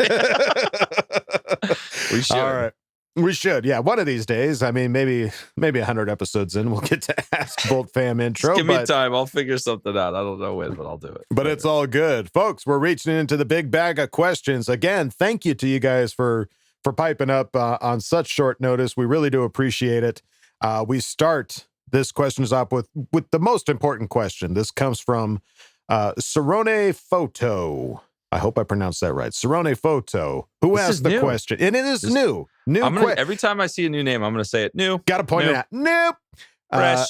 We should. All right. We should, yeah. One of these days, I mean, maybe 100 episodes in, we'll get to Ask Boltfam intro. Just give me time. I'll figure something out. I don't know when, but I'll do it. But it's all good. Folks, we're reaching into the big bag of questions. Again, thank you to you guys for piping up on such short notice. We really do appreciate it. We start this questions up with the most important question. This comes from Shawne Photo. I hope I pronounced that right. Shawne Photo, who asked the question. And it is new. Every time I see a new name, I'm going to say it. New. Got to point it out. Nope. Fresh.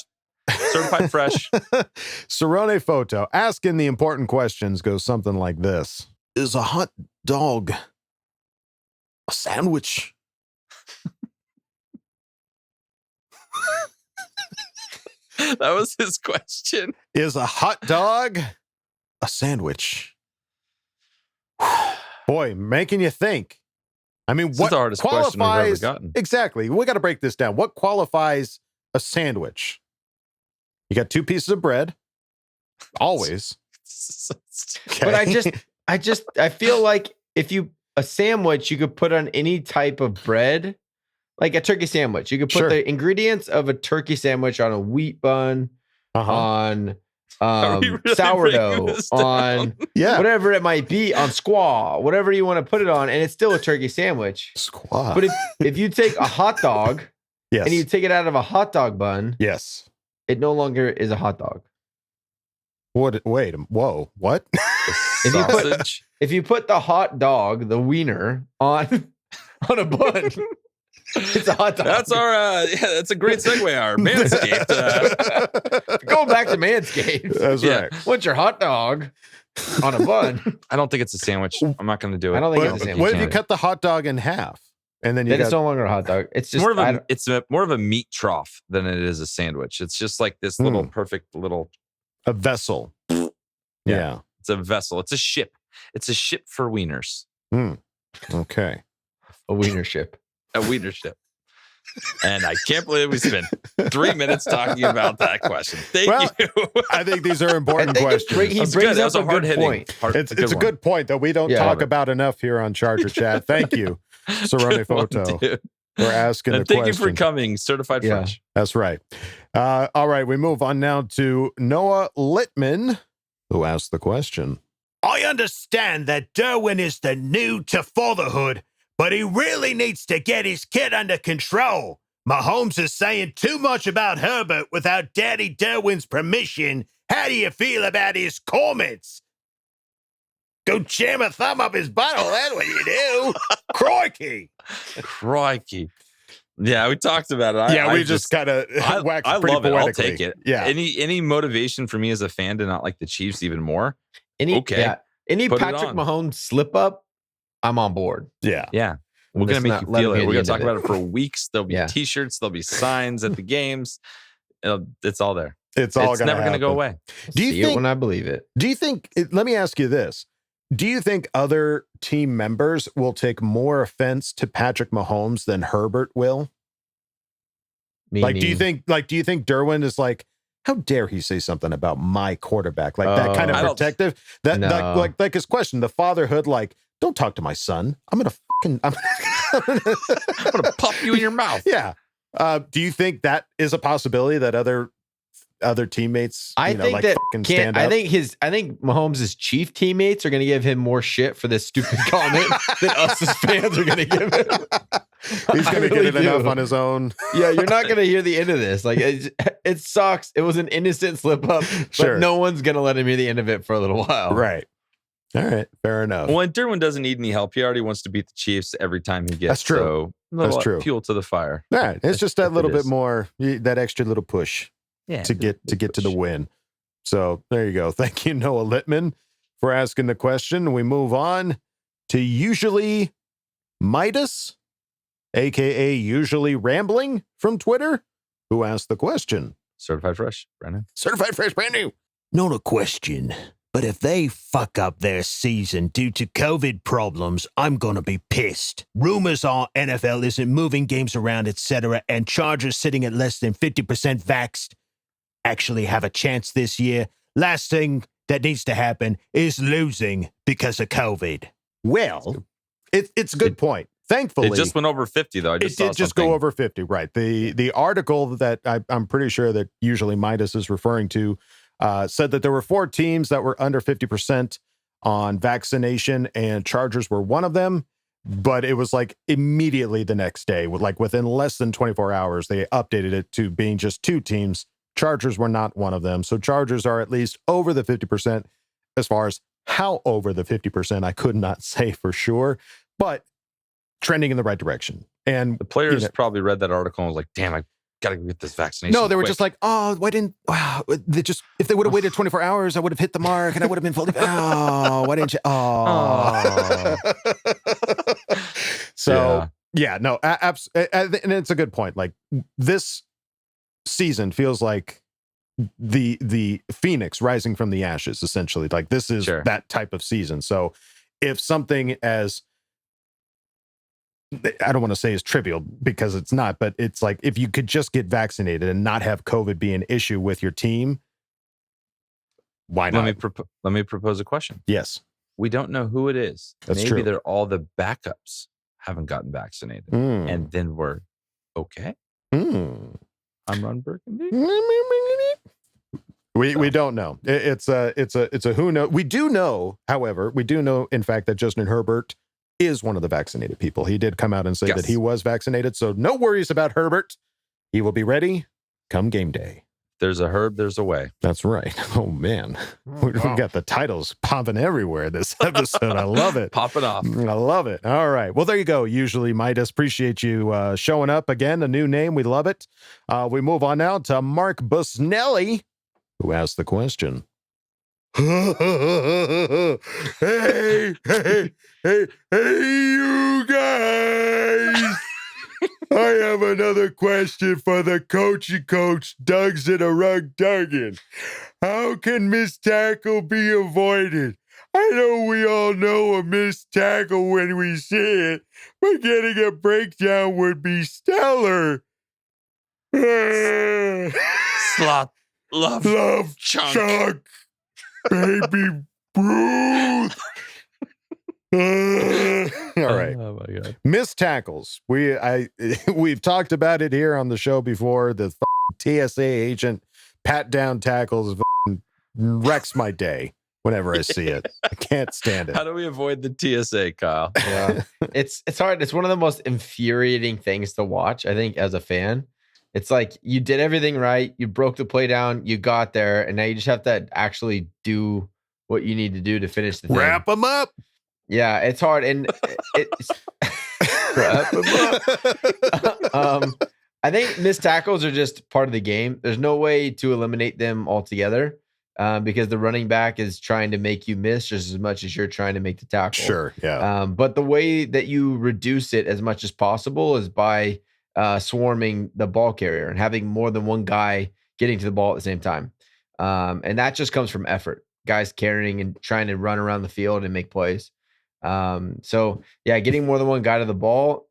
Certified fresh. Shawne Photo asking the important questions goes something like this. Is a hot dog a sandwich? That was his question. Is a hot dog a sandwich? Boy, making you think. I mean, This what is the hardest question we've ever gotten. Exactly. We got to break this down. What qualifies a sandwich? You got two pieces of bread. Always. Okay. But I feel like if a sandwich, you could put on any type of bread, like a turkey sandwich. You could put the ingredients of a turkey sandwich on a wheat bun, on really sourdough, on whatever it might be, on squaw, whatever you want to put it on, and it's still a turkey sandwich. Squaw. But if you take a hot dog and you take it out of a hot dog bun, it no longer is a hot dog. What? Wait. Whoa. What? If you put the hot dog, the wiener, on a bun, it's a hot dog. That's our. That's a great segue. Our Manscaped. Going back to Manscaped. That's right. What's your hot dog on a bun? I don't think it's a sandwich. I'm not going to do it. I don't think it's a sandwich. What if you cut the hot dog in half and then it's no longer a hot dog? It's just more of a meat trough than it is a sandwich. It's just like this little perfect little a vessel. Yeah. It's a vessel. It's a ship. It's a ship for wieners. Okay. A wiener ship. A wiener ship. And I can't believe we spent 3 minutes talking about that question. Thank you. I think these are important questions. He brings up a good point. It's a good point that we don't talk about enough here on Charger Chat. Thank you, Shawne Photo, for asking the question. Thank you for coming, certified fresh. That's right. All right, we move on now to Noah Littman, who asked the question. I understand that Derwin is the new to fatherhood, but he really needs to get his kid under control. Mahomes is saying too much about Herbert without Daddy Derwin's permission. How do you feel about his comments? Go jam a thumb up his butthole, that's what you do. Crikey. Crikey. Yeah, we talked about it. We just kind of waxed I pretty love it. I'll poetically. take it. Yeah. Any motivation for me as a fan to not like the Chiefs even more? Any Put Patrick Mahomes slip up, I'm on board. Yeah. We're going to make you feel it. We're going to talk about it for weeks. There'll be T-shirts. There'll be signs at the games. It's all there. It's never going to go away. Do you think, when I believe it? Do you think, let me ask you this. Do you think other team members will take more offense to Patrick Mahomes than Herbert will? Do you think Derwin is like, how dare he say something about my quarterback? Like that kind of protective, like his question, the fatherhood, like, don't talk to my son. I'm going to pop you in your mouth. Yeah. Do you think that is a possibility that other teammates, I think Mahomes' chief teammates are going to give him more shit for this stupid comment than us as fans are going to give him. He's going to get it enough on his own. Yeah, you're not going to hear the end of this. Like it sucks. It was an innocent slip up, but no one's going to let him hear the end of it for a little while. Right. All right. Fair enough. Well, Derwin doesn't need any help. He already wants to beat the Chiefs every time he gets. That's true. So That's true. Fuel to the fire. All right. It's just that little bit more, that extra little push. Yeah, to get to the win. So there you go. Thank you, Noah Littman, for asking the question. We move on to Usually Midas, aka Usually Rambling from Twitter, who asked the question. Certified fresh, brand new. Certified fresh, brand new. Not a question, but if they fuck up their season due to COVID problems, I'm gonna be pissed. Rumors are NFL isn't moving games around, etc., and Chargers sitting at less than 50% vaxxed actually have a chance this year. Last thing that needs to happen is losing because of COVID. Well, it's a good point. Thankfully, it just went over 50 though. It did just go over 50, right? The article that I'm pretty sure that Usually Midas is referring to said that there were 4 teams that were under 50% on vaccination, and Chargers were one of them. But it was like immediately the next day, like within less than 24 hours, they updated it to being just 2 teams. Chargers were not one of them. So Chargers are at least over the 50%. As far as how over the 50%, I could not say for sure, but trending in the right direction. And the players probably read that article and was like, damn, I got to go get this vaccination. No, they were quick. just like, oh, why didn't, wow, if they would have waited 24 hours, I would have hit the mark and I would have been fully, why didn't you? Oh. So, no, and it's a good point. Like this season feels like the phoenix rising from the ashes, essentially. Like this is that type of season. So if something as, I don't want to say is trivial because it's not, but it's like if you could just get vaccinated and not have COVID be an issue with your team, why not? Let me propose a question. Yes. We don't know who it is. That's Maybe true. they're all the backups haven't gotten vaccinated. And then we're okay. I'm Ron Burgundy. We don't know. It's a who knows. We do know, however, in fact that Justin Herbert is one of the vaccinated people. He did come out and say that he was vaccinated. So no worries about Herbert. He will be ready come game day. There's a Herb, there's a way. That's right. Oh, man. We got the titles popping everywhere this episode. I love it. Popping off. I love it. All right. Well, there you go. Usually Midas. Appreciate you showing up again. A new name. We love it. We move on now to Mark Busnelli, who asked the question. hey, you guys. I have another question for the coachy coach, Dugs in a Rug Duggan. How can missed tackle be avoided? I know we all know a missed tackle when we see it, but getting a breakdown would be stellar. Slot. Love chunk. Baby Ruth. All right. Oh my God. Missed tackles. We've talked about it here on the show before. The TSA agent pat down tackles wrecks my day whenever I see it. I can't stand it. How do we avoid the TSA, Kyle? Yeah. It's hard. It's one of the most infuriating things to watch, I think, as a fan. It's like you did everything right. You broke the play down. You got there. And now you just have to actually do what you need to do to finish the thing. Wrap them up. Yeah, it's hard. And it's I think missed tackles are just part of the game. There's no way to eliminate them altogether because the running back is trying to make you miss just as much as you're trying to make the tackle. Sure, yeah. But the way that you reduce it as much as possible is by swarming the ball carrier and having more than one guy getting to the ball at the same time. And that just comes from effort. Guys carrying and trying to run around the field and make plays. So yeah, getting more than one guy to the ball.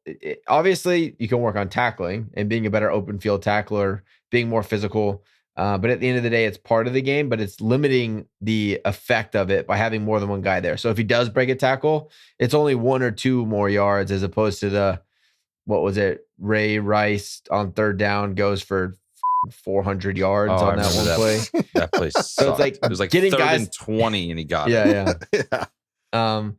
Obviously, you can work on tackling and being a better open field tackler, being more physical. But at the end of the day, it's part of the game, but it's limiting the effect of it by having more than one guy there. So if he does break a tackle, it's only 1 or 2 more yards as opposed to the, what was it? Ray Rice on third down goes for 400 yards on that one play. That play sucked. So it's like it was like getting third guys and 20 and he got it. Yeah.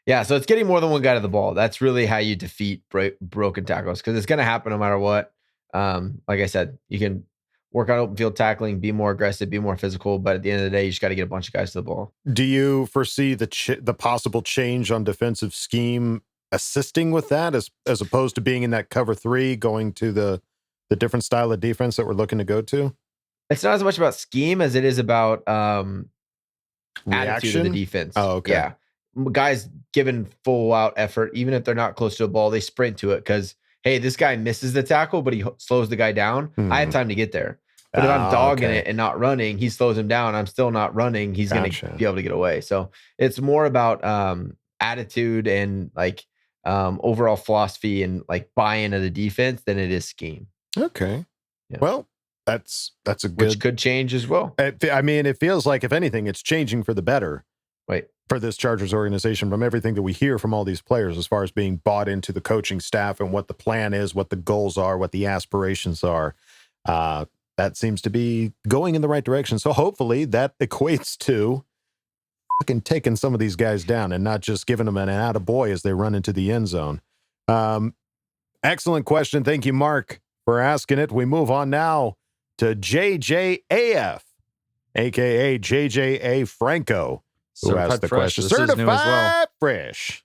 Yeah, so it's getting more than one guy to the ball. That's really how you defeat broken tackles because it's going to happen no matter what. Like I said, you can work on open field tackling, be more aggressive, be more physical, but at the end of the day, you just got to get a bunch of guys to the ball. Do you foresee the possible change on defensive scheme assisting with that as opposed to being in that cover 3, going to the different style of defense that we're looking to go to? It's not as much about scheme as it is about attitude Reaction? of the defense. Oh, okay. Yeah. Guys giving full out effort, even if they're not close to the ball, they sprint to it because, hey, this guy misses the tackle, but he slows the guy down. I have time to get there. But if I'm dogging it and not running, he slows him down. I'm still not running. He's going to be able to get away. So it's more about attitude and like overall philosophy and like buy-in of the defense than it is scheme. Okay. Yeah. Well, that's a good. Which could change as well. I mean, it feels like if anything, it's changing for the better. Right. For this Chargers organization, from everything that we hear from all these players, as far as being bought into the coaching staff and what the plan is, what the goals are, what the aspirations are, that seems to be going in the right direction. So hopefully that equates to fucking taking some of these guys down and not just giving them an attaboy as they run into the end zone. Excellent question. Thank you, Mark, for asking it. We move on now to JJAF, aka JJA Franco. Who asked the question? Certified Fresh.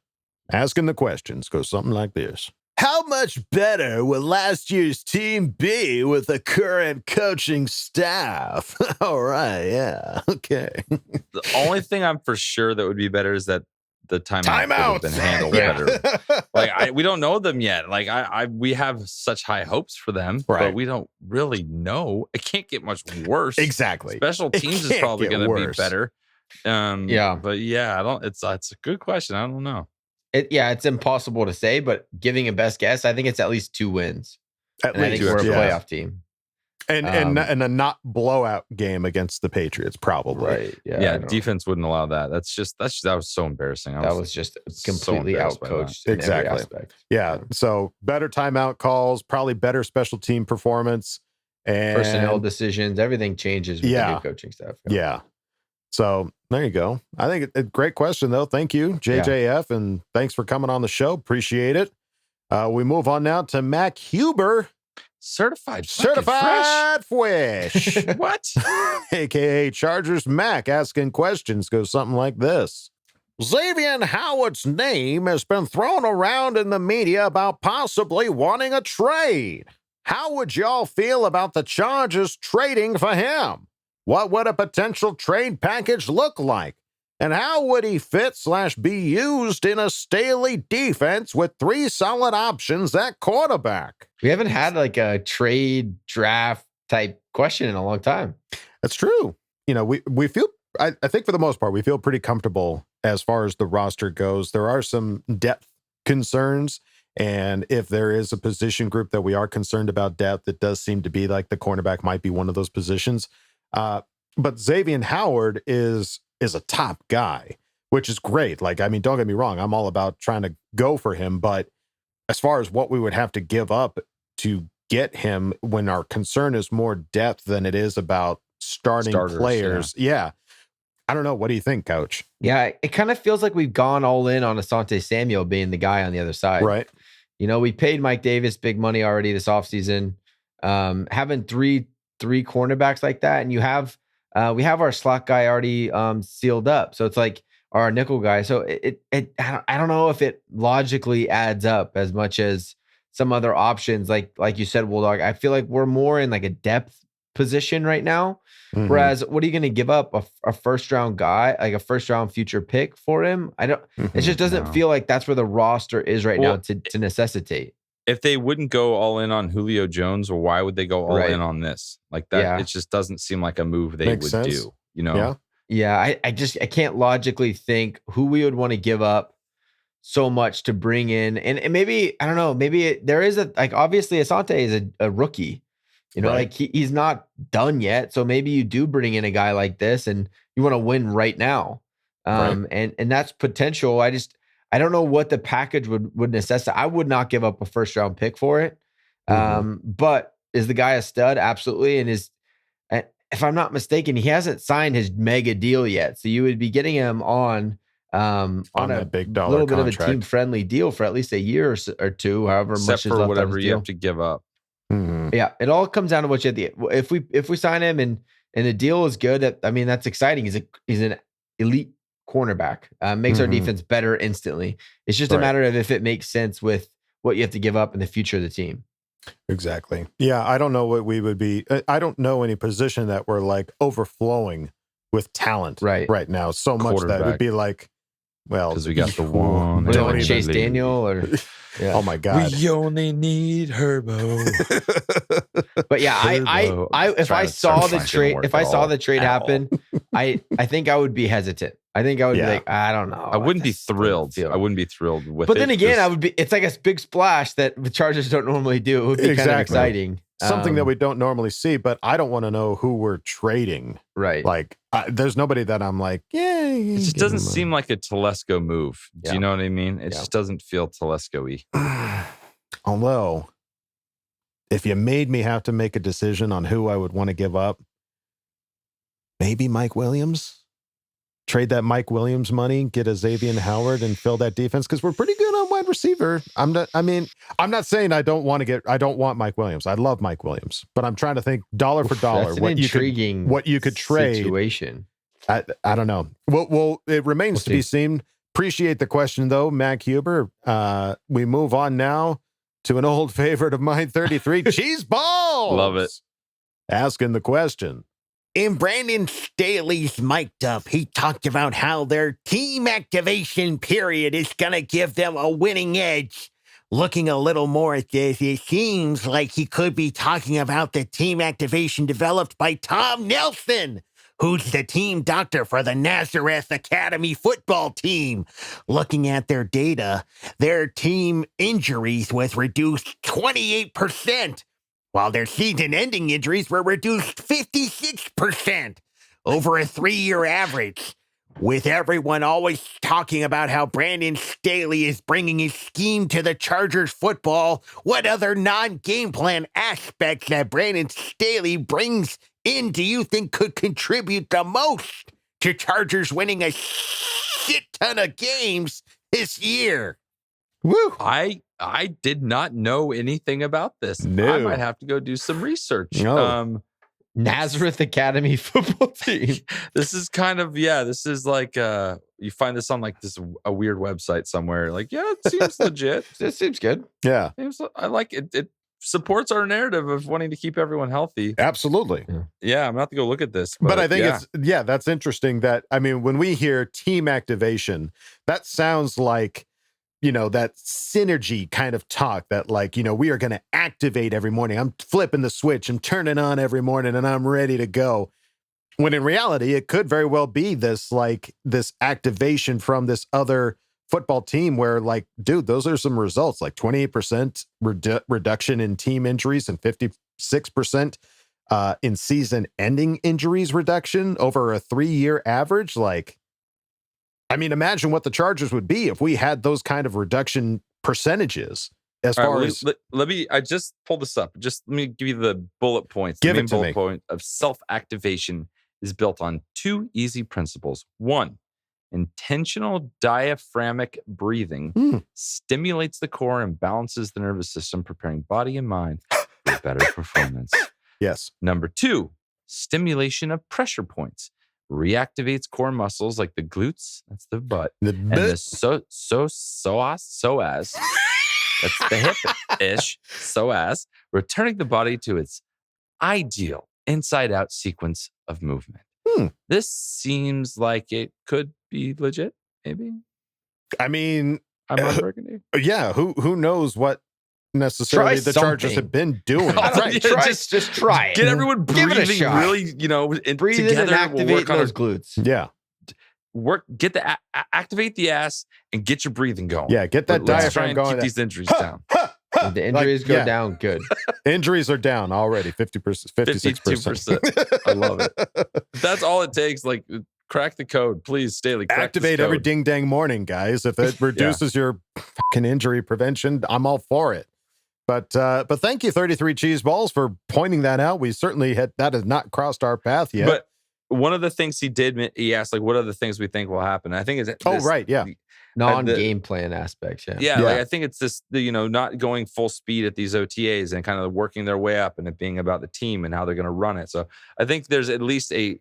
Asking the questions goes something like this. How much better will last year's team be with the current coaching staff? All right, yeah, okay. The only thing I'm for sure that would be better is that the timeouts would have been handled better. Like we don't know them yet. Like we have such high hopes for them, but we don't really know. It can't get much worse. Exactly. Special teams is probably going to be better. But yeah, it's a good question. I don't know. It's impossible to say, but giving a best guess, I think it's at least 2 wins. I think we're a playoff team. And a not blowout game against the Patriots, probably. Right. Yeah. Defense wouldn't allow that. That was so embarrassing. That was just completely outcoached in every aspect. Yeah. So better timeout calls, probably better special team performance, and personnel decisions. Everything changes with the new coaching staff. Yeah. So there you go. I think a great question, though. Thank you, JJF, and thanks for coming on the show. Appreciate it. We move on now to Mac Huber. Certified Fresh. What? AKA Chargers Mac asking questions goes something like this. Xavier Howard's name has been thrown around in the media about possibly wanting a trade. How would y'all feel about the Chargers trading for him? What would a potential trade package look like? And how would he fit/be used in a Staley defense with 3 solid options at quarterback? We haven't had like a trade draft type question in a long time. That's true. You know, we feel, I think for the most part, we feel pretty comfortable as far as the roster goes. There are some depth concerns. And if there is a position group that we are concerned about depth, it does seem to be like the cornerback might be one of those positions. But Xavier Howard is a top guy, which is great. Like, I mean, don't get me wrong. I'm all about trying to go for him. But as far as what we would have to give up to get him, when our concern is more depth than it is about starting players. Yeah. I don't know. What do you think, Coach? Yeah, it kind of feels like we've gone all in on Asante Samuel being the guy on the other side. Right. You know, we paid Mike Davis big money already this offseason. Having three cornerbacks like that, and we have our slot guy already sealed up. So it's like are our nickel guys. So I don't know if it logically adds up as much as some other options. Like you said, Bulldog, I feel like we're more in like a depth position right now. Mhm. Whereas what are you going to give up a first round guy, like a first round future pick for him? I don't, it just doesn't No. feel like that's where the roster is right Well, now to necessitate. If they wouldn't go all in on Julio Jones, or why would they go all Right. in on this? Like that, Yeah. it just doesn't seem like a move they Makes would sense. do. You know? Yeah. Yeah. I can't logically think who we would want to give up so much to bring in. And maybe, I don't know, maybe there is like, obviously Asante is a rookie, you know, Right. like he's not done yet. So maybe you do bring in a guy like this and you want to win right now. And that's potential. I don't know what the package would necessitate. I would not give up a first round pick for it. But is the guy a stud? Absolutely. And if I'm not mistaken, he hasn't signed his mega deal yet. So you would be getting him on a that big dollar little bit contract. of a team friendly deal for at least a year or two, however Except much is for left on whatever his you deal. have to give up. Mhm. Yeah, it all comes down to what you have to. If we sign him and the deal is good, that's exciting. He's an elite cornerback. Makes our Mhm. defense better instantly. It's just a Right. matter of if it makes sense with what you have to give up in the future of the team. Exactly. Yeah, I don't know what we would be. I don't know any position that we're like overflowing with talent right now. So much that it would Quarterback. be like, well, Because we got the one. What, and like only Chase believe. Daniel or yeah. Oh my God. We only need Herbo. But yeah, Herbo. if I Trying to saw start the finding trade, work if I at saw all. the trade At happen, I think I would be hesitant. I think I would Yeah. be like, I don't know. I wouldn't be This doesn't thrilled. feel- I wouldn't be thrilled with it. But then again, just- I would be. It's like a big splash that the Chargers don't normally do. It would be kind of Exactly. exciting. Something that we don't normally see, but I don't want to know who we're trading. Right. Like, there's nobody that I'm like, yeah. It just doesn't seem like a Telesco move. Do you know what I mean? It just doesn't feel Telesco-y. Although, if you made me have to make a decision on who I would want to give up, maybe Mike Williams. Trade that Mike Williams money, get a Xavier Howard, and fill that defense because we're pretty good on wide receiver. I'm not saying I don't want Mike Williams. I love Mike Williams, but I'm trying to think dollar for dollar That's an intriguing what you could trade. situation. I don't know. Well, it remains to be seen. Appreciate the question though, Mac Huber. We move on now to an old favorite of mine, 33 Cheese Balls. Love it. Asking the question. In Brandon Staley's mic'd up, he talked about how their team activation period is going to give them a winning edge. Looking a little more at this, it seems like he could be talking about the team activation developed by Tom Nelson, who's the team doctor for the Nazareth Academy football team. Looking at their data, their team injuries was reduced 28%. While their season-ending injuries were reduced 56% over a 3-year average. With everyone always talking about how Brandon Staley is bringing his scheme to the Chargers football, what other non-game plan aspects that Brandon Staley brings in do you think could contribute the most to Chargers winning a shit ton of games this year? Woo! I did not know anything about this. No. I might have to go do some research. No. Nazareth Academy football team. This is kind of, this is like you find this on like a weird website somewhere. Like, yeah, it seems legit. It seems good. Yeah. I like it. It supports our narrative of wanting to keep everyone healthy. Absolutely. Yeah, I'm gonna have to go look at this. But I think that's interesting that, when we hear team activation, that sounds like, that synergy kind of talk that we are going to activate every morning. I'm flipping the switch and turning on every morning and I'm ready to go. When in reality, it could very well be this activation from this other football team where dude, those are some results, like 28% reduction in team injuries and 56% in season ending injuries reduction over a 3-year average. Imagine what the Chargers would be if we had those kind of reduction percentages. I just pulled this up. Just let me give you the bullet points. Give the it main to bullet me. point of self-activation is built on 2 easy principles. 1, intentional diaphragmic breathing stimulates the core and balances the nervous system, preparing body and mind for better performance. Yes. Number 2, stimulation of pressure points reactivates core muscles like the glutes, that's the butt, and the psoas, that's the hip-ish, psoas, returning the body to its ideal inside-out sequence of movement. This seems like it could be legit, maybe. I mean, I'm on Burgundy. Yeah, who knows what necessarily the Chargers have been doing. Right, just try it. Get everyone Give it a breathing shot. really, Breathe in together. and activate those glutes. Yeah. Activate the ass and get your breathing going. Yeah, get that Let's try diaphragm and going. keep these injuries down. The injuries go down good. Injuries are down already, 50%, 56%. I love it. That's all it takes. Like, crack the code, please, Staley. Activate every ding dang morning, guys. If it reduces your fucking injury prevention, I'm all for it. But thank you, 33 Cheese Balls, for pointing that out. We certainly that has not crossed our path yet. But one of the things he asked, like, what are the things we think will happen? I think it's non-game plan aspects. Yeah. Like, I think it's this, not going full speed at these OTAs and kind of working their way up and it being about the team and how they're going to run it. So I think there's at least a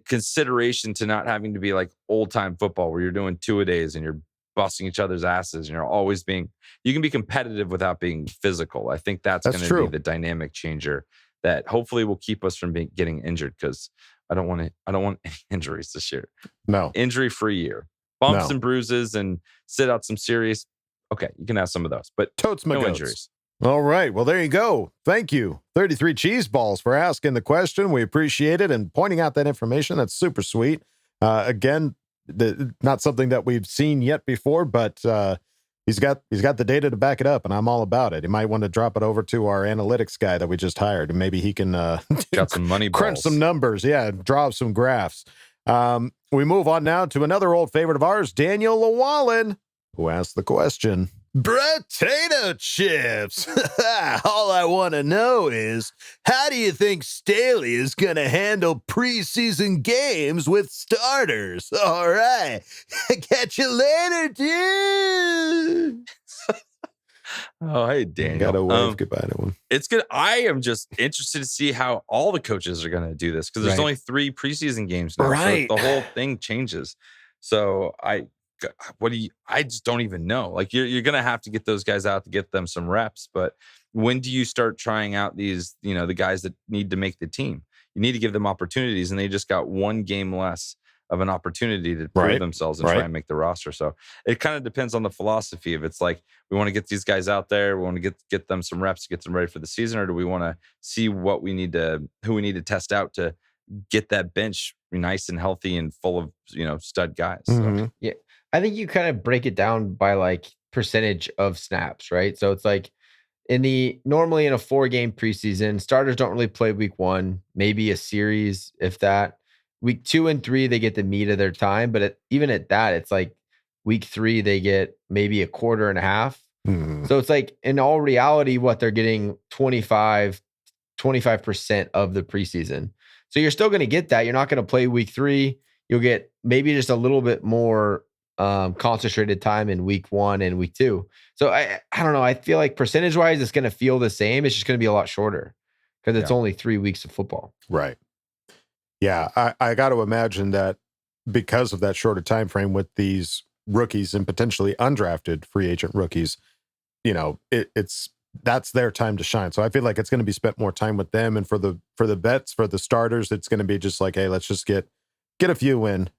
consideration to not having to be like old time football where you're doing 2-a-days and you're busting each other's asses and you're always you can be competitive without being physical. I think that's going to be the dynamic changer that hopefully will keep us from getting injured, because I don't want any injuries this year. No. Injury-free year. Bumps and bruises and sit out some serious. Okay, you can have some of those, but totes my no goats. injuries. All right. Well, there you go. Thank you, 33 Cheese Balls, for asking the question. We appreciate it and pointing out that information. That's super sweet. Again, not something that we've seen yet before, but he's got the data to back it up, and I'm all about it. He might want to drop it over to our analytics guy that we just hired, and maybe he can got some money balls. Crunch some numbers. Yeah, draw some graphs. We move on now to another old favorite of ours, Daniel Llewellyn, who asked the question. Potato chips. All I want to know is, how do you think Staley is going to handle preseason games with starters? All right. Catch you later, dude. Oh, hey, Daniel. Got to wave goodbye to him. It's good. I am just interested to see how all the coaches are going to do this, because there's only 3 preseason games now. Right. So the whole thing changes. So I just don't even know. Like, you're going to have to get those guys out to get them some reps. But when do you start trying out these, the guys that need to make the team? You need to give them opportunities, and they just got 1 game less of an opportunity to prove themselves and try and make the roster. So it kind of depends on the philosophy. If it's like, we want to get these guys out there, we want to get them some reps, get them ready for the season, or do we want to see who we need to test out to get that bench nice and healthy and full of, stud guys. Mm-hmm. So. Yeah. I think you kind of break it down by like percentage of snaps, right? So it's like normally in a 4-game preseason, starters don't really play week 1, maybe a series, if that. Week 2 and 3, they get the meat of their time. But even at that, it's like week 3, they get maybe a quarter and a half. Mm-hmm. So it's like, in all reality, what they're getting 25% of the preseason. So you're still going to get that. You're not going to play week 3. You'll get maybe just a little bit more concentrated time in week 1 and week 2. So I don't know. I feel like percentage wise, it's going to feel the same. It's just going to be a lot shorter because it's only 3 weeks of football. Right. Yeah. I got to imagine that because of that shorter time frame with these rookies and potentially undrafted free agent rookies, that's their time to shine. So I feel like it's going to be spent more time with them. And for the vets, for the starters, it's going to be just like, hey, let's just get a few in,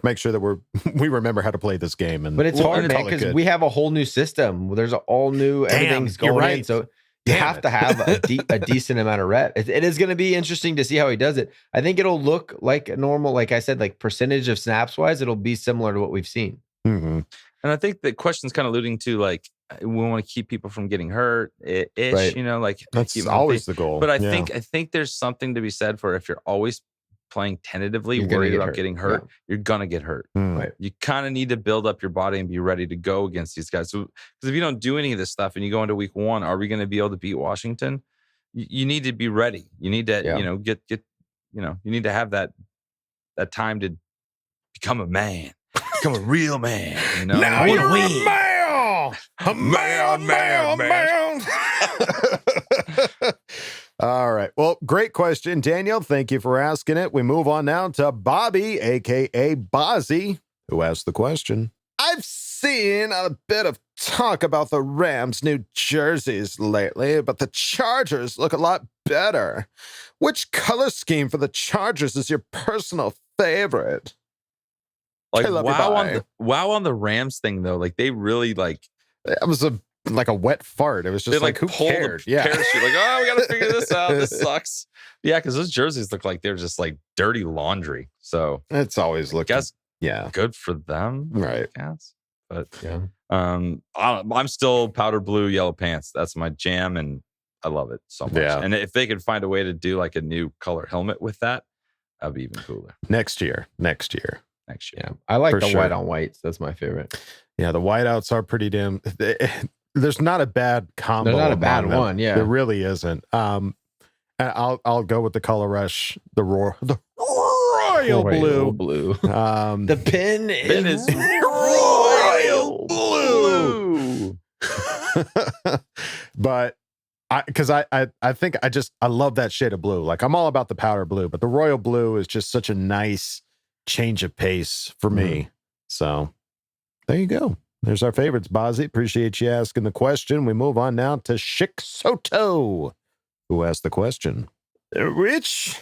make sure that we remember how to play this game. But it's hard, man, because we have a whole new system. There's all new, everything's going in. So you have to have a decent amount of rep. It is going to be interesting to see how he does it. I think it'll look like a normal, like I said, like percentage of snaps wise, it'll be similar to what we've seen. Mm-hmm. And I think the question's kind of alluding to, like, we want to keep people from getting hurt, Right. like that's always the goal. But I think there's something to be said for, if you're always playing tentatively, worried about getting hurt, you're gonna get hurt. Right. You kind of need to build up your body and be ready to go against these guys. So, because if you don't do any of this stuff and you go into week 1, are we going to be able to beat Washington? You need to be ready. You need to, you need to have that time to become a man, become a real man. Now you're a man. All right. Well, great question, Daniel. Thank you for asking it. We move on now to Bobby, a.k.a. Bozzy, who asked the question. I've seen a bit of talk about the Rams' new jerseys lately, but the Chargers look a lot better. Which color scheme for the Chargers is your personal favorite? Like, wow on the Rams thing, though. Like, they really, like... It was like a wet fart. It was just like who cared? Yeah. Parachute, like, oh, we got to figure this out. This sucks. Yeah, because those jerseys look like they're just like dirty laundry. So it's always looking... Yeah, good for them, right? I guess. But yeah, I'm still powder blue, yellow pants. That's my jam, and I love it so much. Yeah. And if they could find a way to do like a new color helmet with that, that'd be even cooler. Next year. Yeah, I like the white on whites. That's my favorite. Yeah, the whiteouts are pretty damn. There's not a bad combo. They're not a bad one. Yeah, there really isn't. I'll go with the color rush. The royal blue. The pin is royal blue. But I think I love that shade of blue. Like, I'm all about the powder blue, but the royal blue is just such a nice change of pace for me. So there you go. There's our favorites, Bozzy. Appreciate you asking the question. We move on now to Shik Soto, who asked the question. Which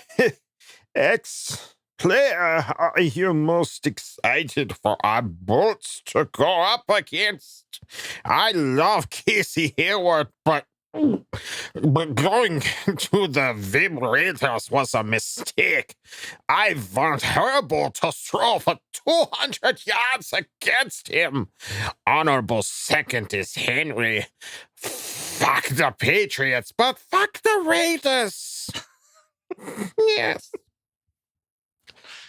ex-player are you most excited for our Bolts to go up against? I love Casey Hayward, but going to the Vibrators was a mistake. I want Herbert to throw for 200 yards against him. Honorable second is Henry. Fuck the Patriots, but fuck the Raiders. Yes.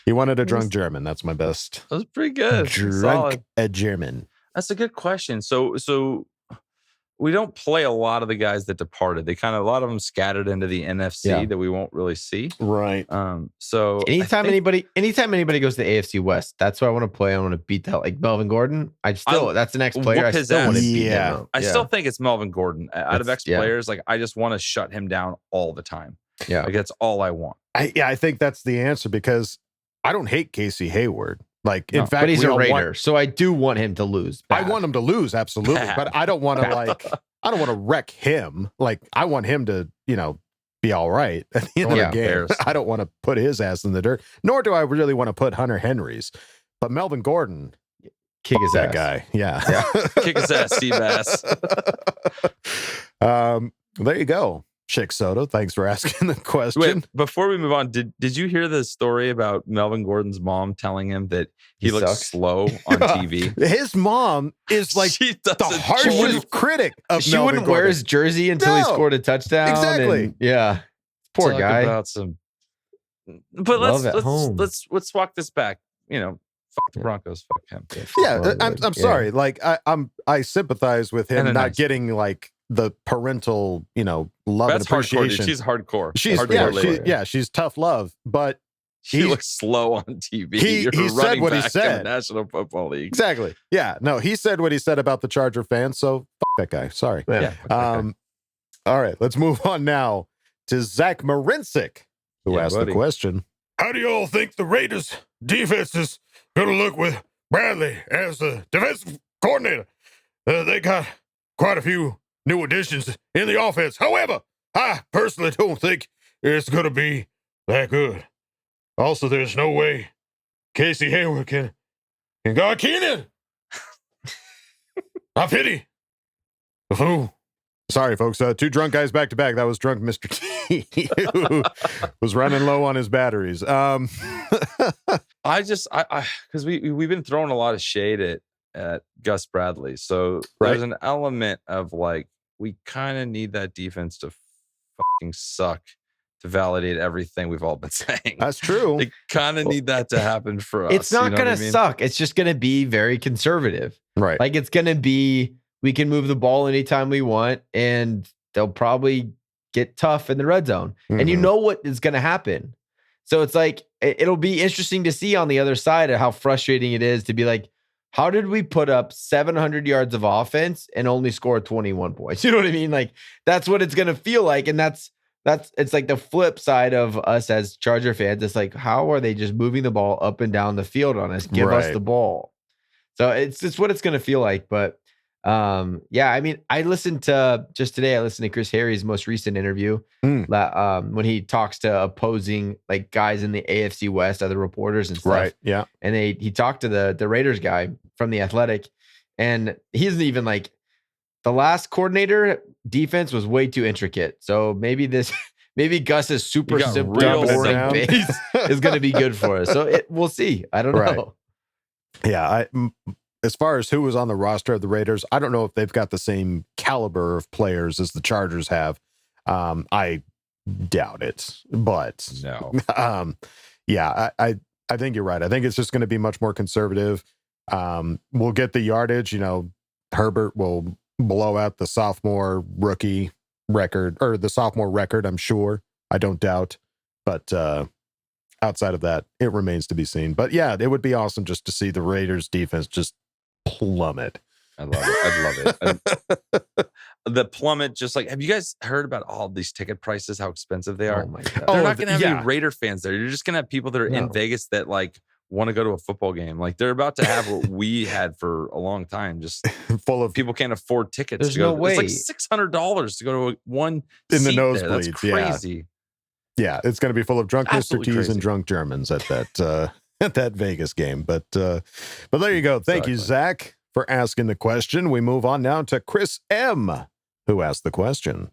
He wanted a drunk German. That's my best. That was pretty good. Drunk a German. That's a good question. So we don't play a lot of the guys that departed. They a lot of them scattered into the NFC that we won't really see. Right. So anytime anybody goes to the AFC West, that's what I want to play. I want to beat that, like Melvin Gordon. That's the next player. I still want to beat him. I still think it's Melvin Gordon. Out of X players, like, I just want to shut him down all the time. Yeah. Like, that's all I want. I think that's the answer, because I don't hate Casey Hayward. Like, in fact, but he's a Raider, so I do want him to lose. I want him to lose, absolutely. But I don't want to wreck him. Like, I want him to, be all right at the end of the game. Bears. I don't want to put his ass in the dirt, nor do I really want to put Hunter Henry's. But Melvin Gordon, kick his that ass. Guy. Yeah. Kick his ass, Steve Ass. There you go. Shik Soto, thanks for asking the question. Wait, before we move on, did you hear the story about Melvin Gordon's mom telling him that he looks slow on TV? His mom is like the harshest critic of She Melvin wouldn't Gordon. wear his jersey until he scored a touchdown. Exactly. And, poor Talk guy. About but let's walk this back. Fuck the Broncos. Fuck him. Yeah, I'm sorry. Like, I sympathize with him not getting like the parental, love and appreciation. Hardcore, she's hardcore. She's tough love, but she looks slow on TV. He said what he said. In the National Football League. Exactly. Yeah. No, he said what he said about the Charger fans. So fuck that guy. Sorry. Yeah. All right. Let's move on now to Zach Marincic, who asked the question. How do you all think the Raiders defense is going to look with Bradley as the defensive coordinator? They got quite a few new additions in the offense. However, I personally don't think it's going to be that good. Also, there's no way Casey Hayward can guard Keenan. I pity the fool. Sorry, folks. Two drunk guys back to back. That was drunk Mr. T, who was running low on his batteries. Because we've been throwing a lot of shade at Gus Bradley. So there's an element of like, we kind of need that defense to fucking suck to validate everything we've all been saying. That's true. They kind of need that to happen for us. It's not going to suck. It's just going to be very conservative. Right. Like, it's going to be, we can move the ball anytime we want, and they'll probably get tough in the red zone. And you know what is going to happen. So it's like, it'll be interesting to see on the other side of how frustrating it is to be like, how did we put up 700 yards of offense and only score 21 points? You know what I mean? Like, that's what it's going to feel like. And that's it's like the flip side of us as Charger fans. It's like, how are they just moving the ball up and down the field on us? Give us the ball. So it's what it's going to feel like. But yeah, I mean, I listened to Chris Harry's most recent interview when he talks to opposing like guys in the AFC West, other reporters and stuff. Right. Yeah. And he talked to the Raiders guy from the Athletic, and he isn't even like, the last coordinator defense was way too intricate. So maybe Gus's super simple boring base is going to be good for us. So we'll see. I don't know. Yeah. As far as who was on the roster of the Raiders, I don't know if they've got the same caliber of players as the Chargers have. I doubt it, but no. Yeah, I think you're right. I think it's just going to be much more conservative. We'll get the yardage. Herbert will blow out the sophomore rookie record, or the sophomore record, I'm sure. I don't doubt. But outside of that, it remains to be seen. But yeah, it would be awesome just to see the Raiders defense just plummet. I love it. I'd love it. The plummet, just like, have you guys heard about all these ticket prices, how expensive they are? Oh my God. They're not going to have any Raider fans there. You're just going to have people that are in Vegas that like want to go to a football game. Like they're about to have what we had for a long time, just full of people can't afford tickets. There's to go. no way. It's like $600 to go to one in the seat nosebleeds. There. That's crazy. Yeah, it's going to be full of drunk Absolutely Mr. T's crazy. and drunk Germans at that at that Vegas game. But there you go. Thank you, Zach, for asking the question. We move on now to Chris M, who asked the question.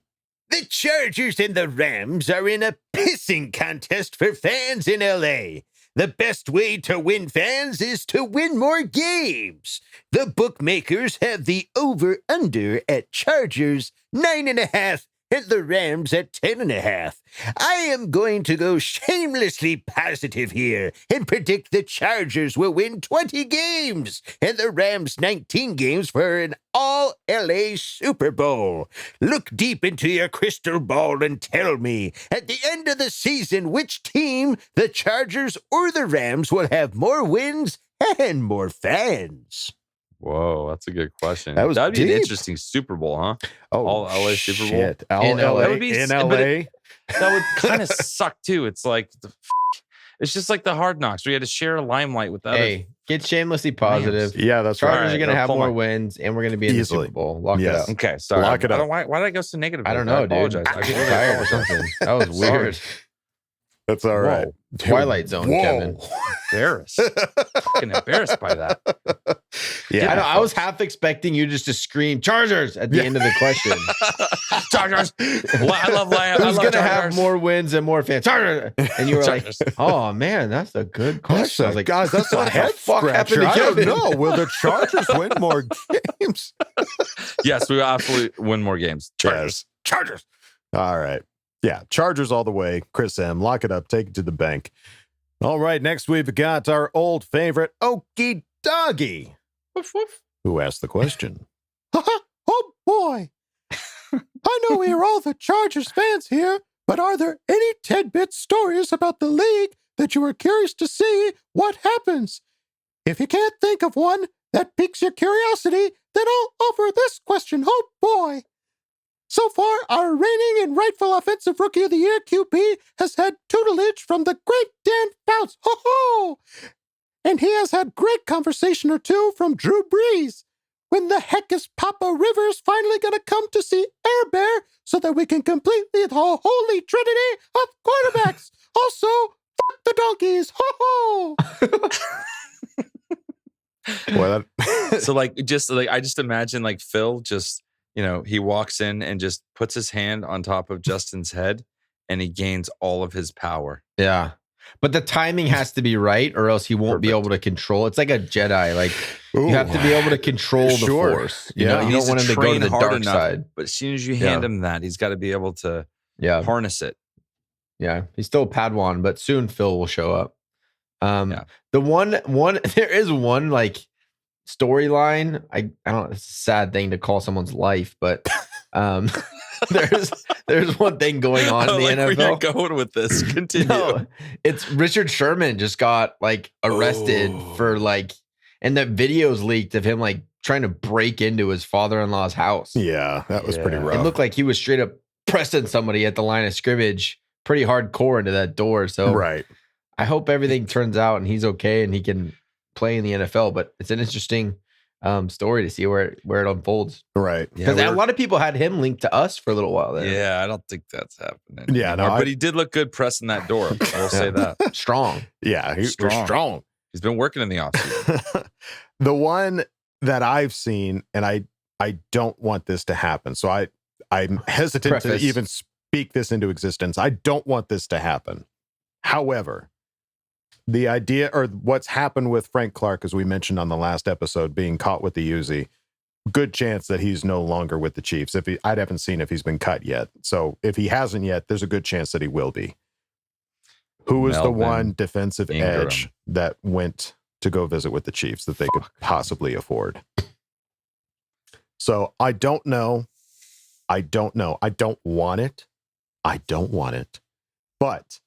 The Chargers and the Rams are in a pissing contest for fans in LA. The best way to win fans is to win more games. The bookmakers have the over-under at Chargers 9.5 and the Rams at 10.5. I am going to go shamelessly positive here and predict the Chargers will win 20 games and the Rams 19 games for an all-LA Super Bowl. Look deep into your crystal ball and tell me, at the end of the season, which team, the Chargers or the Rams, will have more wins and more fans. Whoa, that's a good question. That'd be an deep. interesting Super Bowl, huh? Oh, all LA Super Bowl shit. All LA, That would be in but LA. that would kind of suck too. It's like it's just like the Hard Knocks. We had to share a limelight with the other. Get shamelessly positive. Yeah, that's Chargers right. are going to I'll have pull more my- wins, and we're going to be in the Easily. Super Bowl. Lock Yes. it up. Okay, sorry. Lock it up. Why did I go so negative? I don't I know, dude. apologize. I get tired or something. That was weird. That's all right. Whoa. Twilight Zone, Whoa. Kevin. Embarrassed. Fucking embarrassed by that. Yeah, I know. I was half expecting you just to scream Chargers at the end of the question. Chargers. I love Lamb. Who's going to have more wins and more fans? Chargers. And you were like, oh, man, that's a good question. I was like, guys, that's a what the head fuck happened scratcher. to I don't Kevin? know. Will the Chargers win more games? Yes, we will absolutely win more games. Chargers. Chargers. All right. Yeah, Chargers all the way. Chris M, lock it up. Take it to the bank. All right, next we've got our old favorite, Okie Doggy, Woof, woof. who asked the question. Oh, boy. I know we are all the Chargers fans here, but are there any tidbit stories about the league that you are curious to see what happens? If you can't think of one that piques your curiosity, then I'll offer this question. Oh, boy. So far, our reigning and rightful Offensive Rookie of the Year, QB, has had tutelage from the great Dan Fouts. Ho-ho! And he has had great conversation or two from Drew Brees. When the heck is Papa Rivers finally going to come to see Air Bear so that we can complete the holy trinity of quarterbacks? Also, fuck the donkeys. Ho-ho! Well, So I just imagine like Phil just, he walks in and just puts his hand on top of Justin's head and he gains all of his power. Yeah. But the timing has to be right or else he won't be able to control. It's like a Jedi. Like you have to be able to control the Force. You know, you don't want him to go to the dark side. But as soon as you hand him that, he's got to be able to harness it. Yeah. He's still a Padawan, but soon Phil will show up. The one there is one like storyline. I don't know, it's a sad thing to call someone's life, but there's one thing going on in the NFL. Where you're going with this. Continue. No, it's Richard Sherman just got like arrested for like, and the videos leaked of him like trying to break into his father-in-law's house. Yeah, that was pretty rough. It looked like he was straight up pressing somebody at the line of scrimmage pretty hardcore into that door. So right. I hope everything turns out and he's okay and he can play in the NFL. But it's an interesting story to see where it unfolds. Right. Because a lot of people had him linked to us for a little while there. Yeah, I don't think that's happening. Yeah, no, but he did look good pressing that door. I will say that. Strong. Yeah, he's strong. He's been working in the offseason. The one that I've seen, and I don't want this to happen, so I'm hesitant to even speak this into existence. I don't want this to happen. However, the idea or what's happened with Frank Clark, as we mentioned on the last episode, being caught with the Uzi, good chance that he's no longer with the Chiefs. I haven't seen if he's been cut yet. So if he hasn't yet, there's a good chance that he will be. Who was the one defensive edge that went to go visit with the Chiefs that they could possibly afford? So I don't know. I don't want it. But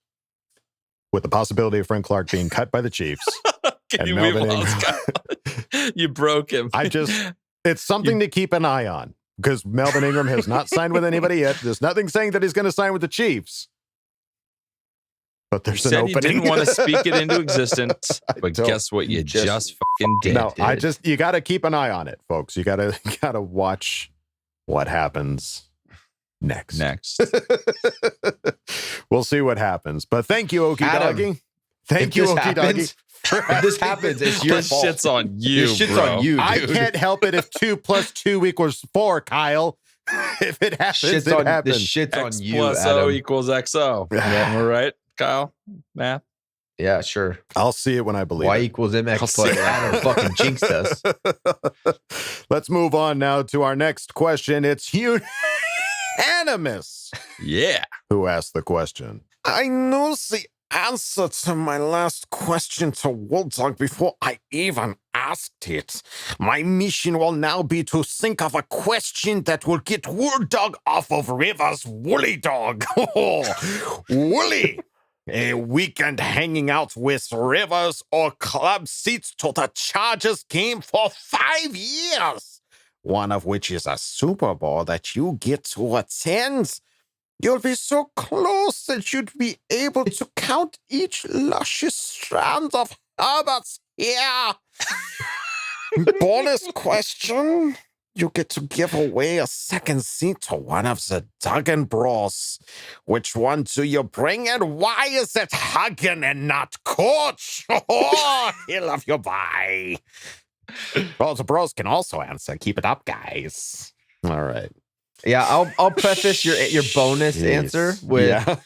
with the possibility of Frank Clark being cut by the Chiefs. Can you move on, You broke him. It's something to keep an eye on because Melvin Ingram has not signed with anybody yet. There's nothing saying that he's going to sign with the Chiefs. But there's an opening. You didn't want to speak it into existence, but guess what? You just fucking did. No, you got to keep an eye on it, folks. You got to watch what happens next. We'll see what happens. But thank you, Okie Doggy. Thank you, Okie Doggy. If this happens, it's your fault. Shit's on you. This shit's on you, dude. I can't help it if 2 + 2 = 4, Kyle. If it happens, it happens. This shit's X on you, plus Adam. O equals XO. Yeah, we're right, Kyle? Math? Yeah, sure. I'll see it when I believe Y it. equals MX plus Adam fucking jinxed us. Let's move on now to our next question. It's unanimous. Yeah. Who asked the question? I know the answer to my last question to Wolldog before I even asked it. My mission will now be to think of a question that will get Wolldog off of Rivers' Woolly Dog. Woolly! A weekend hanging out with Rivers or club seats to the Chargers game for 5 years. One of which is a Super Bowl that you get to attend. You'll be so close that you'd be able to count each luscious strand of Herbert's hair. Bonus question. You get to give away a second seat to one of the Duggan Bros. Which one do you bring and why is it Huggin and not Coach? Oh, he'll love you, bye. Well, the bros can also answer. Keep it up, guys. All right. Yeah, I'll preface your bonus answer with,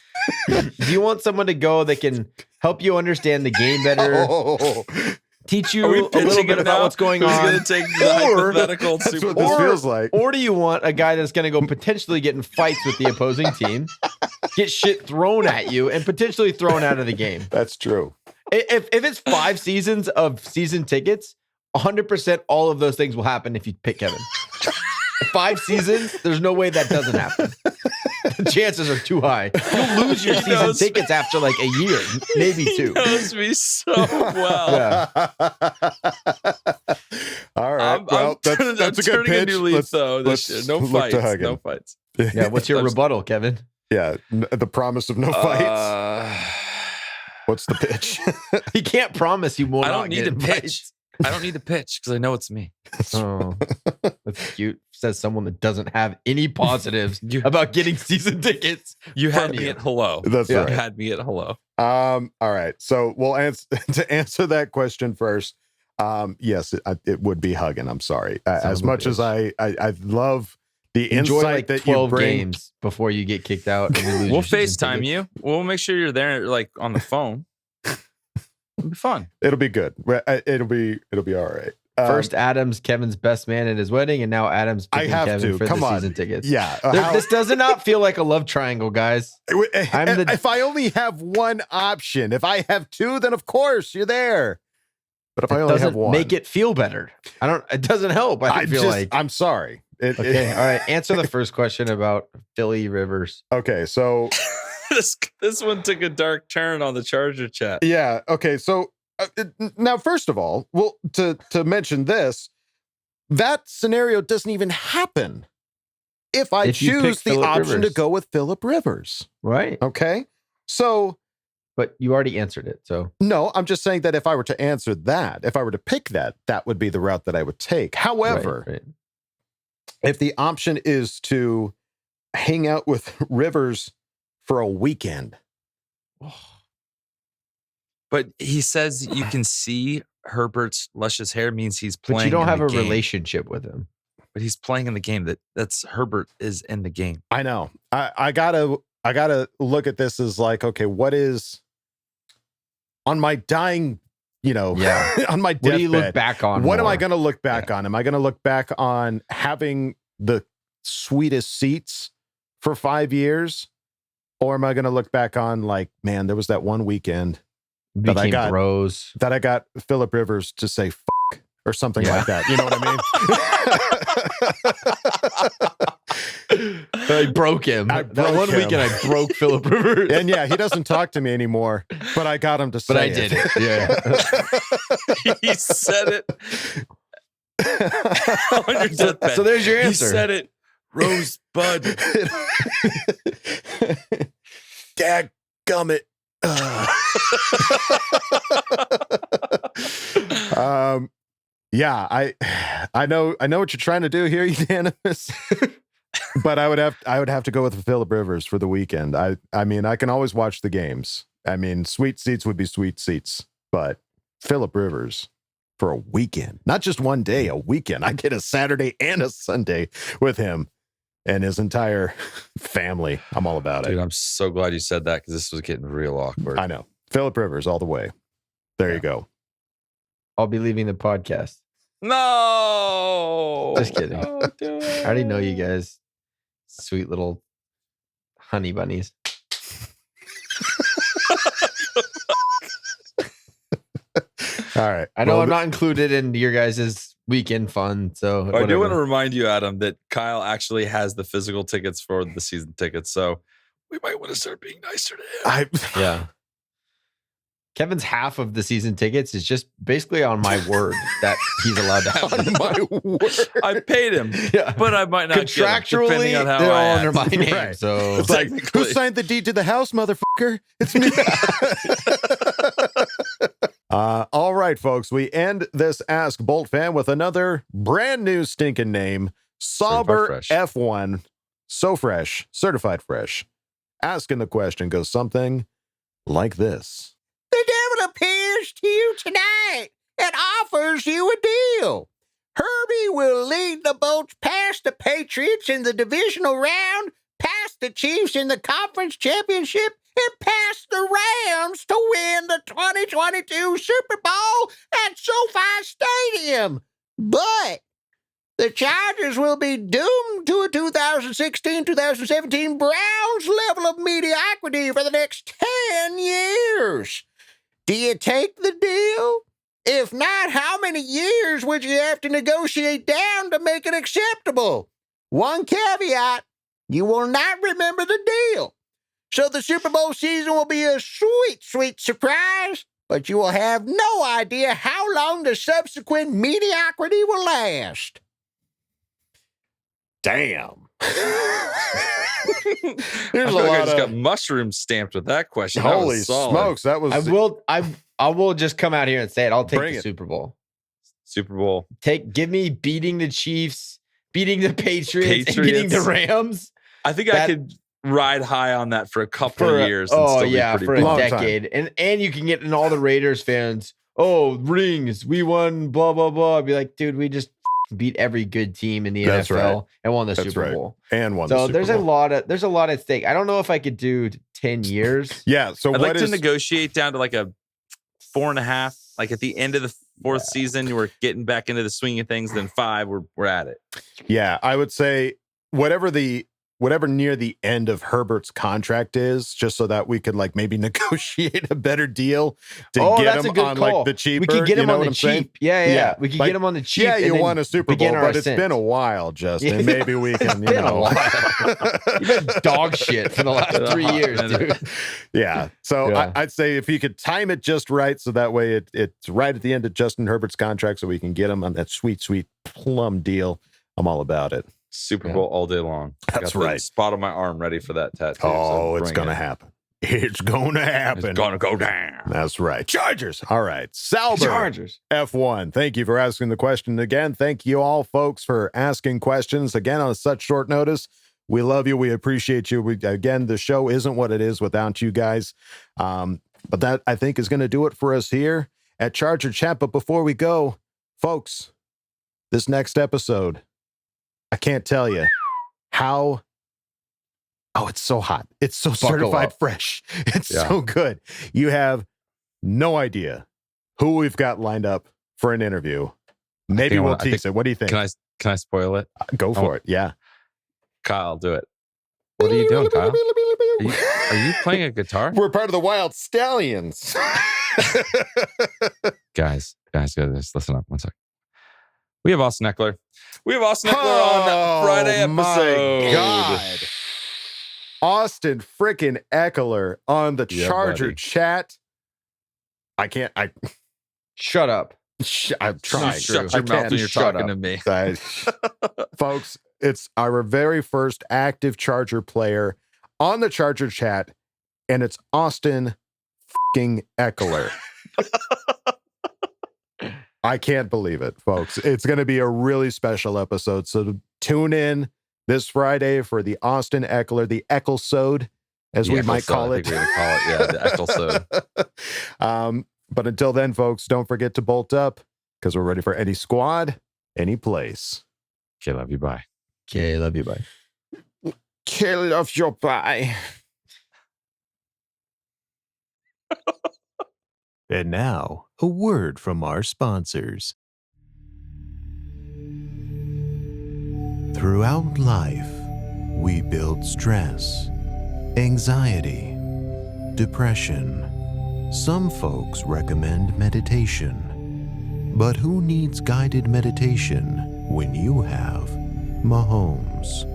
do you want someone to go that can help you understand the game better, teach you a little bit about what's going on? Who's going to take the hypothetical that's what this feels like. Or do you want a guy that's going to go potentially get in fights with the opposing team, get shit thrown at you, and potentially thrown out of the game? That's true. If it's 5 seasons of season tickets, 100% all of those things will happen if you pick Kevin. 5 seasons, there's no way that doesn't happen. The chances are too high. You'll lose your season tickets after like a year, maybe 2. He knows me so well. All right. That's a good pitch. A new leaf, though, this year. No fights. No fights. Yeah. What's your rebuttal, Kevin? Yeah. The promise of no fights. What's the pitch? He can't promise you won't. I don't need to pitch. I don't need to pitch because I know it's me. Oh, that's cute. Says someone that doesn't have any positives about getting season tickets. You had me at hello. That's right. You had me at hello. All right. So we'll answer that question first. Yes, it would be Huggin. I'm sorry. As much as I love the insight that 12 you bring. games before you get kicked out. And you lose we'll FaceTime you. We'll make sure you're there, like on the phone. It'll be fun. It'll be good. It'll be all right. First, Adam's Kevin's best man at his wedding, and now Adam's picking Kevin for the season tickets. Yeah. This does not feel like a love triangle, guys. If I only have one option, if I have 2, then of course you're there. But if I only have one, make it feel better. It doesn't help. I'm sorry. Okay. All right. Answer the first question about Philly Rivers. Okay. So this one took a dark turn on the Charger chat. Yeah. Okay. So now, first of all, well, to mention this, that scenario doesn't even happen. if I choose the option to go with Phillip Rivers. Right. Okay. So, but you already answered it. So no, I'm just saying that if I were to answer that, if I were to pick that, that would be the route that I would take. However, if the option is to hang out with Rivers for a weekend. But he says you can see Herbert's luscious hair means he's playing. But you don't have a game. relationship with him. But he's playing in the game. That's Herbert is in the game. I know. I gotta look at this as like, okay, what is on my dying, on my deathbed? What do you look back on? What am I going to look back on? Am I going to look back on having the sweetest seats for 5 years? Or am I going to look back on like, man, there was that one weekend that I got Phillip Rivers to say fuck or something like that. You know what I mean? I broke him. That one weekend I broke Phillip Rivers. And yeah, he doesn't talk to me anymore, but I got him to say it. But I did it. Yeah. He said it. So there's your answer. He said it. Rosebud. Dadgummit. Yeah, I know what you're trying to do here, unanimous. But I would have to go with Phillip Rivers for the weekend. I mean, I can always watch the games. I mean, sweet seats would be sweet seats, but Phillip Rivers for a weekend, not just one day, a weekend. I get a Saturday and a Sunday with him and his entire family. I'm all about it. Dude, I'm so glad you said that because this was getting real awkward. I know. Phillip Rivers all the way. There you go. I'll be leaving the podcast. No. Just kidding. I already know you guys. Sweet little honey bunnies. All right. I know I'm not included in your guys' weekend fun. So I do want to remind you, Adam, that Kyle actually has the physical tickets for the season tickets. So we might want to start being nicer to him. Yeah. Kevin's half of the season tickets is just basically on my word that he's allowed to have. On my word. I paid him, but I might not contractually. Get him, depending on how they're I all act. under my name. Right. So it's like, who signed the deed to the house, motherfucker? It's me. All right, folks. We end this Ask Boltfam with another brand new stinking name, Sauber F1. So fresh, certified fresh. Asking the question goes something like this. The devil appears to you tonight and offers you a deal. Herbie will lead the Bolts past the Patriots in the divisional round, past the Chiefs in the conference championship, and past the Rams to win the 2022 Super Bowl at SoFi Stadium. But the Chargers will be doomed to a 2016-2017 Browns level of mediocrity for the next 10 years. Do you take the deal? If not, how many years would you have to negotiate down to make it acceptable? One caveat, you will not remember the deal. So the Super Bowl season will be a sweet, sweet surprise, but you will have no idea how long the subsequent mediocrity will last. Damn. There's a lot. I just got mushroom stamped with that question. Holy smokes! That was. I will just come out here and say it. I'll take the Super Bowl. Super Bowl. Give me beating the Chiefs, beating the Patriots. And beating the Rams. I think I could ride high on that for a couple of years. For a decade, and you can get in all the Raiders fans. Oh, rings! We won. Blah blah blah. I'd be like, dude, we just beat every good team in the NFL and won the Super Bowl. And won the Super Bowl. There's a lot at stake. I don't know if I could do 10 years. Yeah. So I'd like to negotiate down to like a 4.5. Like at the end of the fourth season, we're getting back into the swing of things. Then 5, we're at it. Yeah, I would say whatever near the end of Herbert's contract is, just so that we could like maybe negotiate a better deal to get him on like the cheaper. We could get him on the cheap. Saying? Yeah. We could get him on the cheap. Yeah, you won a Super Bowl, but it's been a while, Justin. Yeah. Maybe we can, Been a while. You've been dog shit for the last 3 years, dude. Yeah. So I'd say if you could time it just right, so that way it's right at the end of Justin Herbert's contract, so we can get him on that sweet, sweet plum deal. I'm all about it. Super Bowl all day long. That's Got the right. spot on my arm ready for that tattoo. Oh, it's going to happen. It's going to happen. It's going to go down. That's right. Chargers. All right. Salber. Chargers. F1. Thank you for asking the question again. Thank you all, folks, for asking questions again on such short notice. We love you. We appreciate you. Again, the show isn't what it is without you guys. But that, I think, is going to do it for us here at Charger Chat. But before we go, folks, this next episode, I can't tell you how. Oh, it's so hot. It's so certified fresh. It's so good. You have no idea who we've got lined up for an interview. Maybe we'll tease it. What do you think? Can I spoil it? Go for it. Yeah. Kyle, do it. What are you doing, Kyle? Are you playing a guitar? We're part of the Wild Stallions. guys, listen up 1 second. We have Austen Eckler. On Friday episode. My God. Austen freaking Eckler on the Charger Chat. I can't. Shut up. I'm trying. Shut your mouth when you're talking to me. Folks, it's our very first active Charger player on the Charger Chat, and it's Austen fucking Eckler. I can't believe it, folks. It's going to be a really special episode. So tune in this Friday for the Austen Eckler, the Ecclesode, as we might call it. I think we're gonna call it, the Ecclesode. But until then, folks, don't forget to bolt up because we're ready for any squad, any place. Okay, love you. Bye. Okay, love you. Bye. Okay, love you. Bye. And now, a word from our sponsors. Throughout life, we build stress, anxiety, depression. Some folks recommend meditation. But who needs guided meditation when you have Mahomes?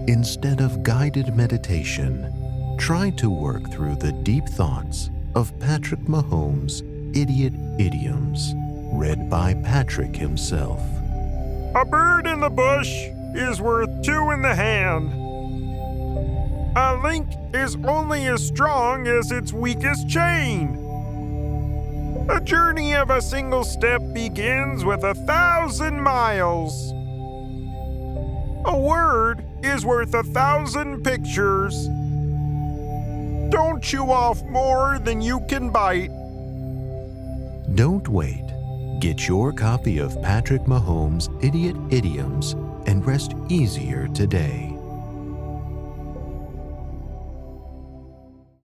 Instead of guided meditation, try to work through the deep thoughts of Patrick Mahomes' Idiot Idioms, read by Patrick himself. A bird in the bush is worth two in the hand. A link is only as strong as its weakest chain. A journey of a single step begins with 1,000 miles. A word is worth 1,000 pictures. Don't chew off more than you can bite. Don't wait. Get your copy of Patrick Mahomes' Idiot Idioms and rest easier today.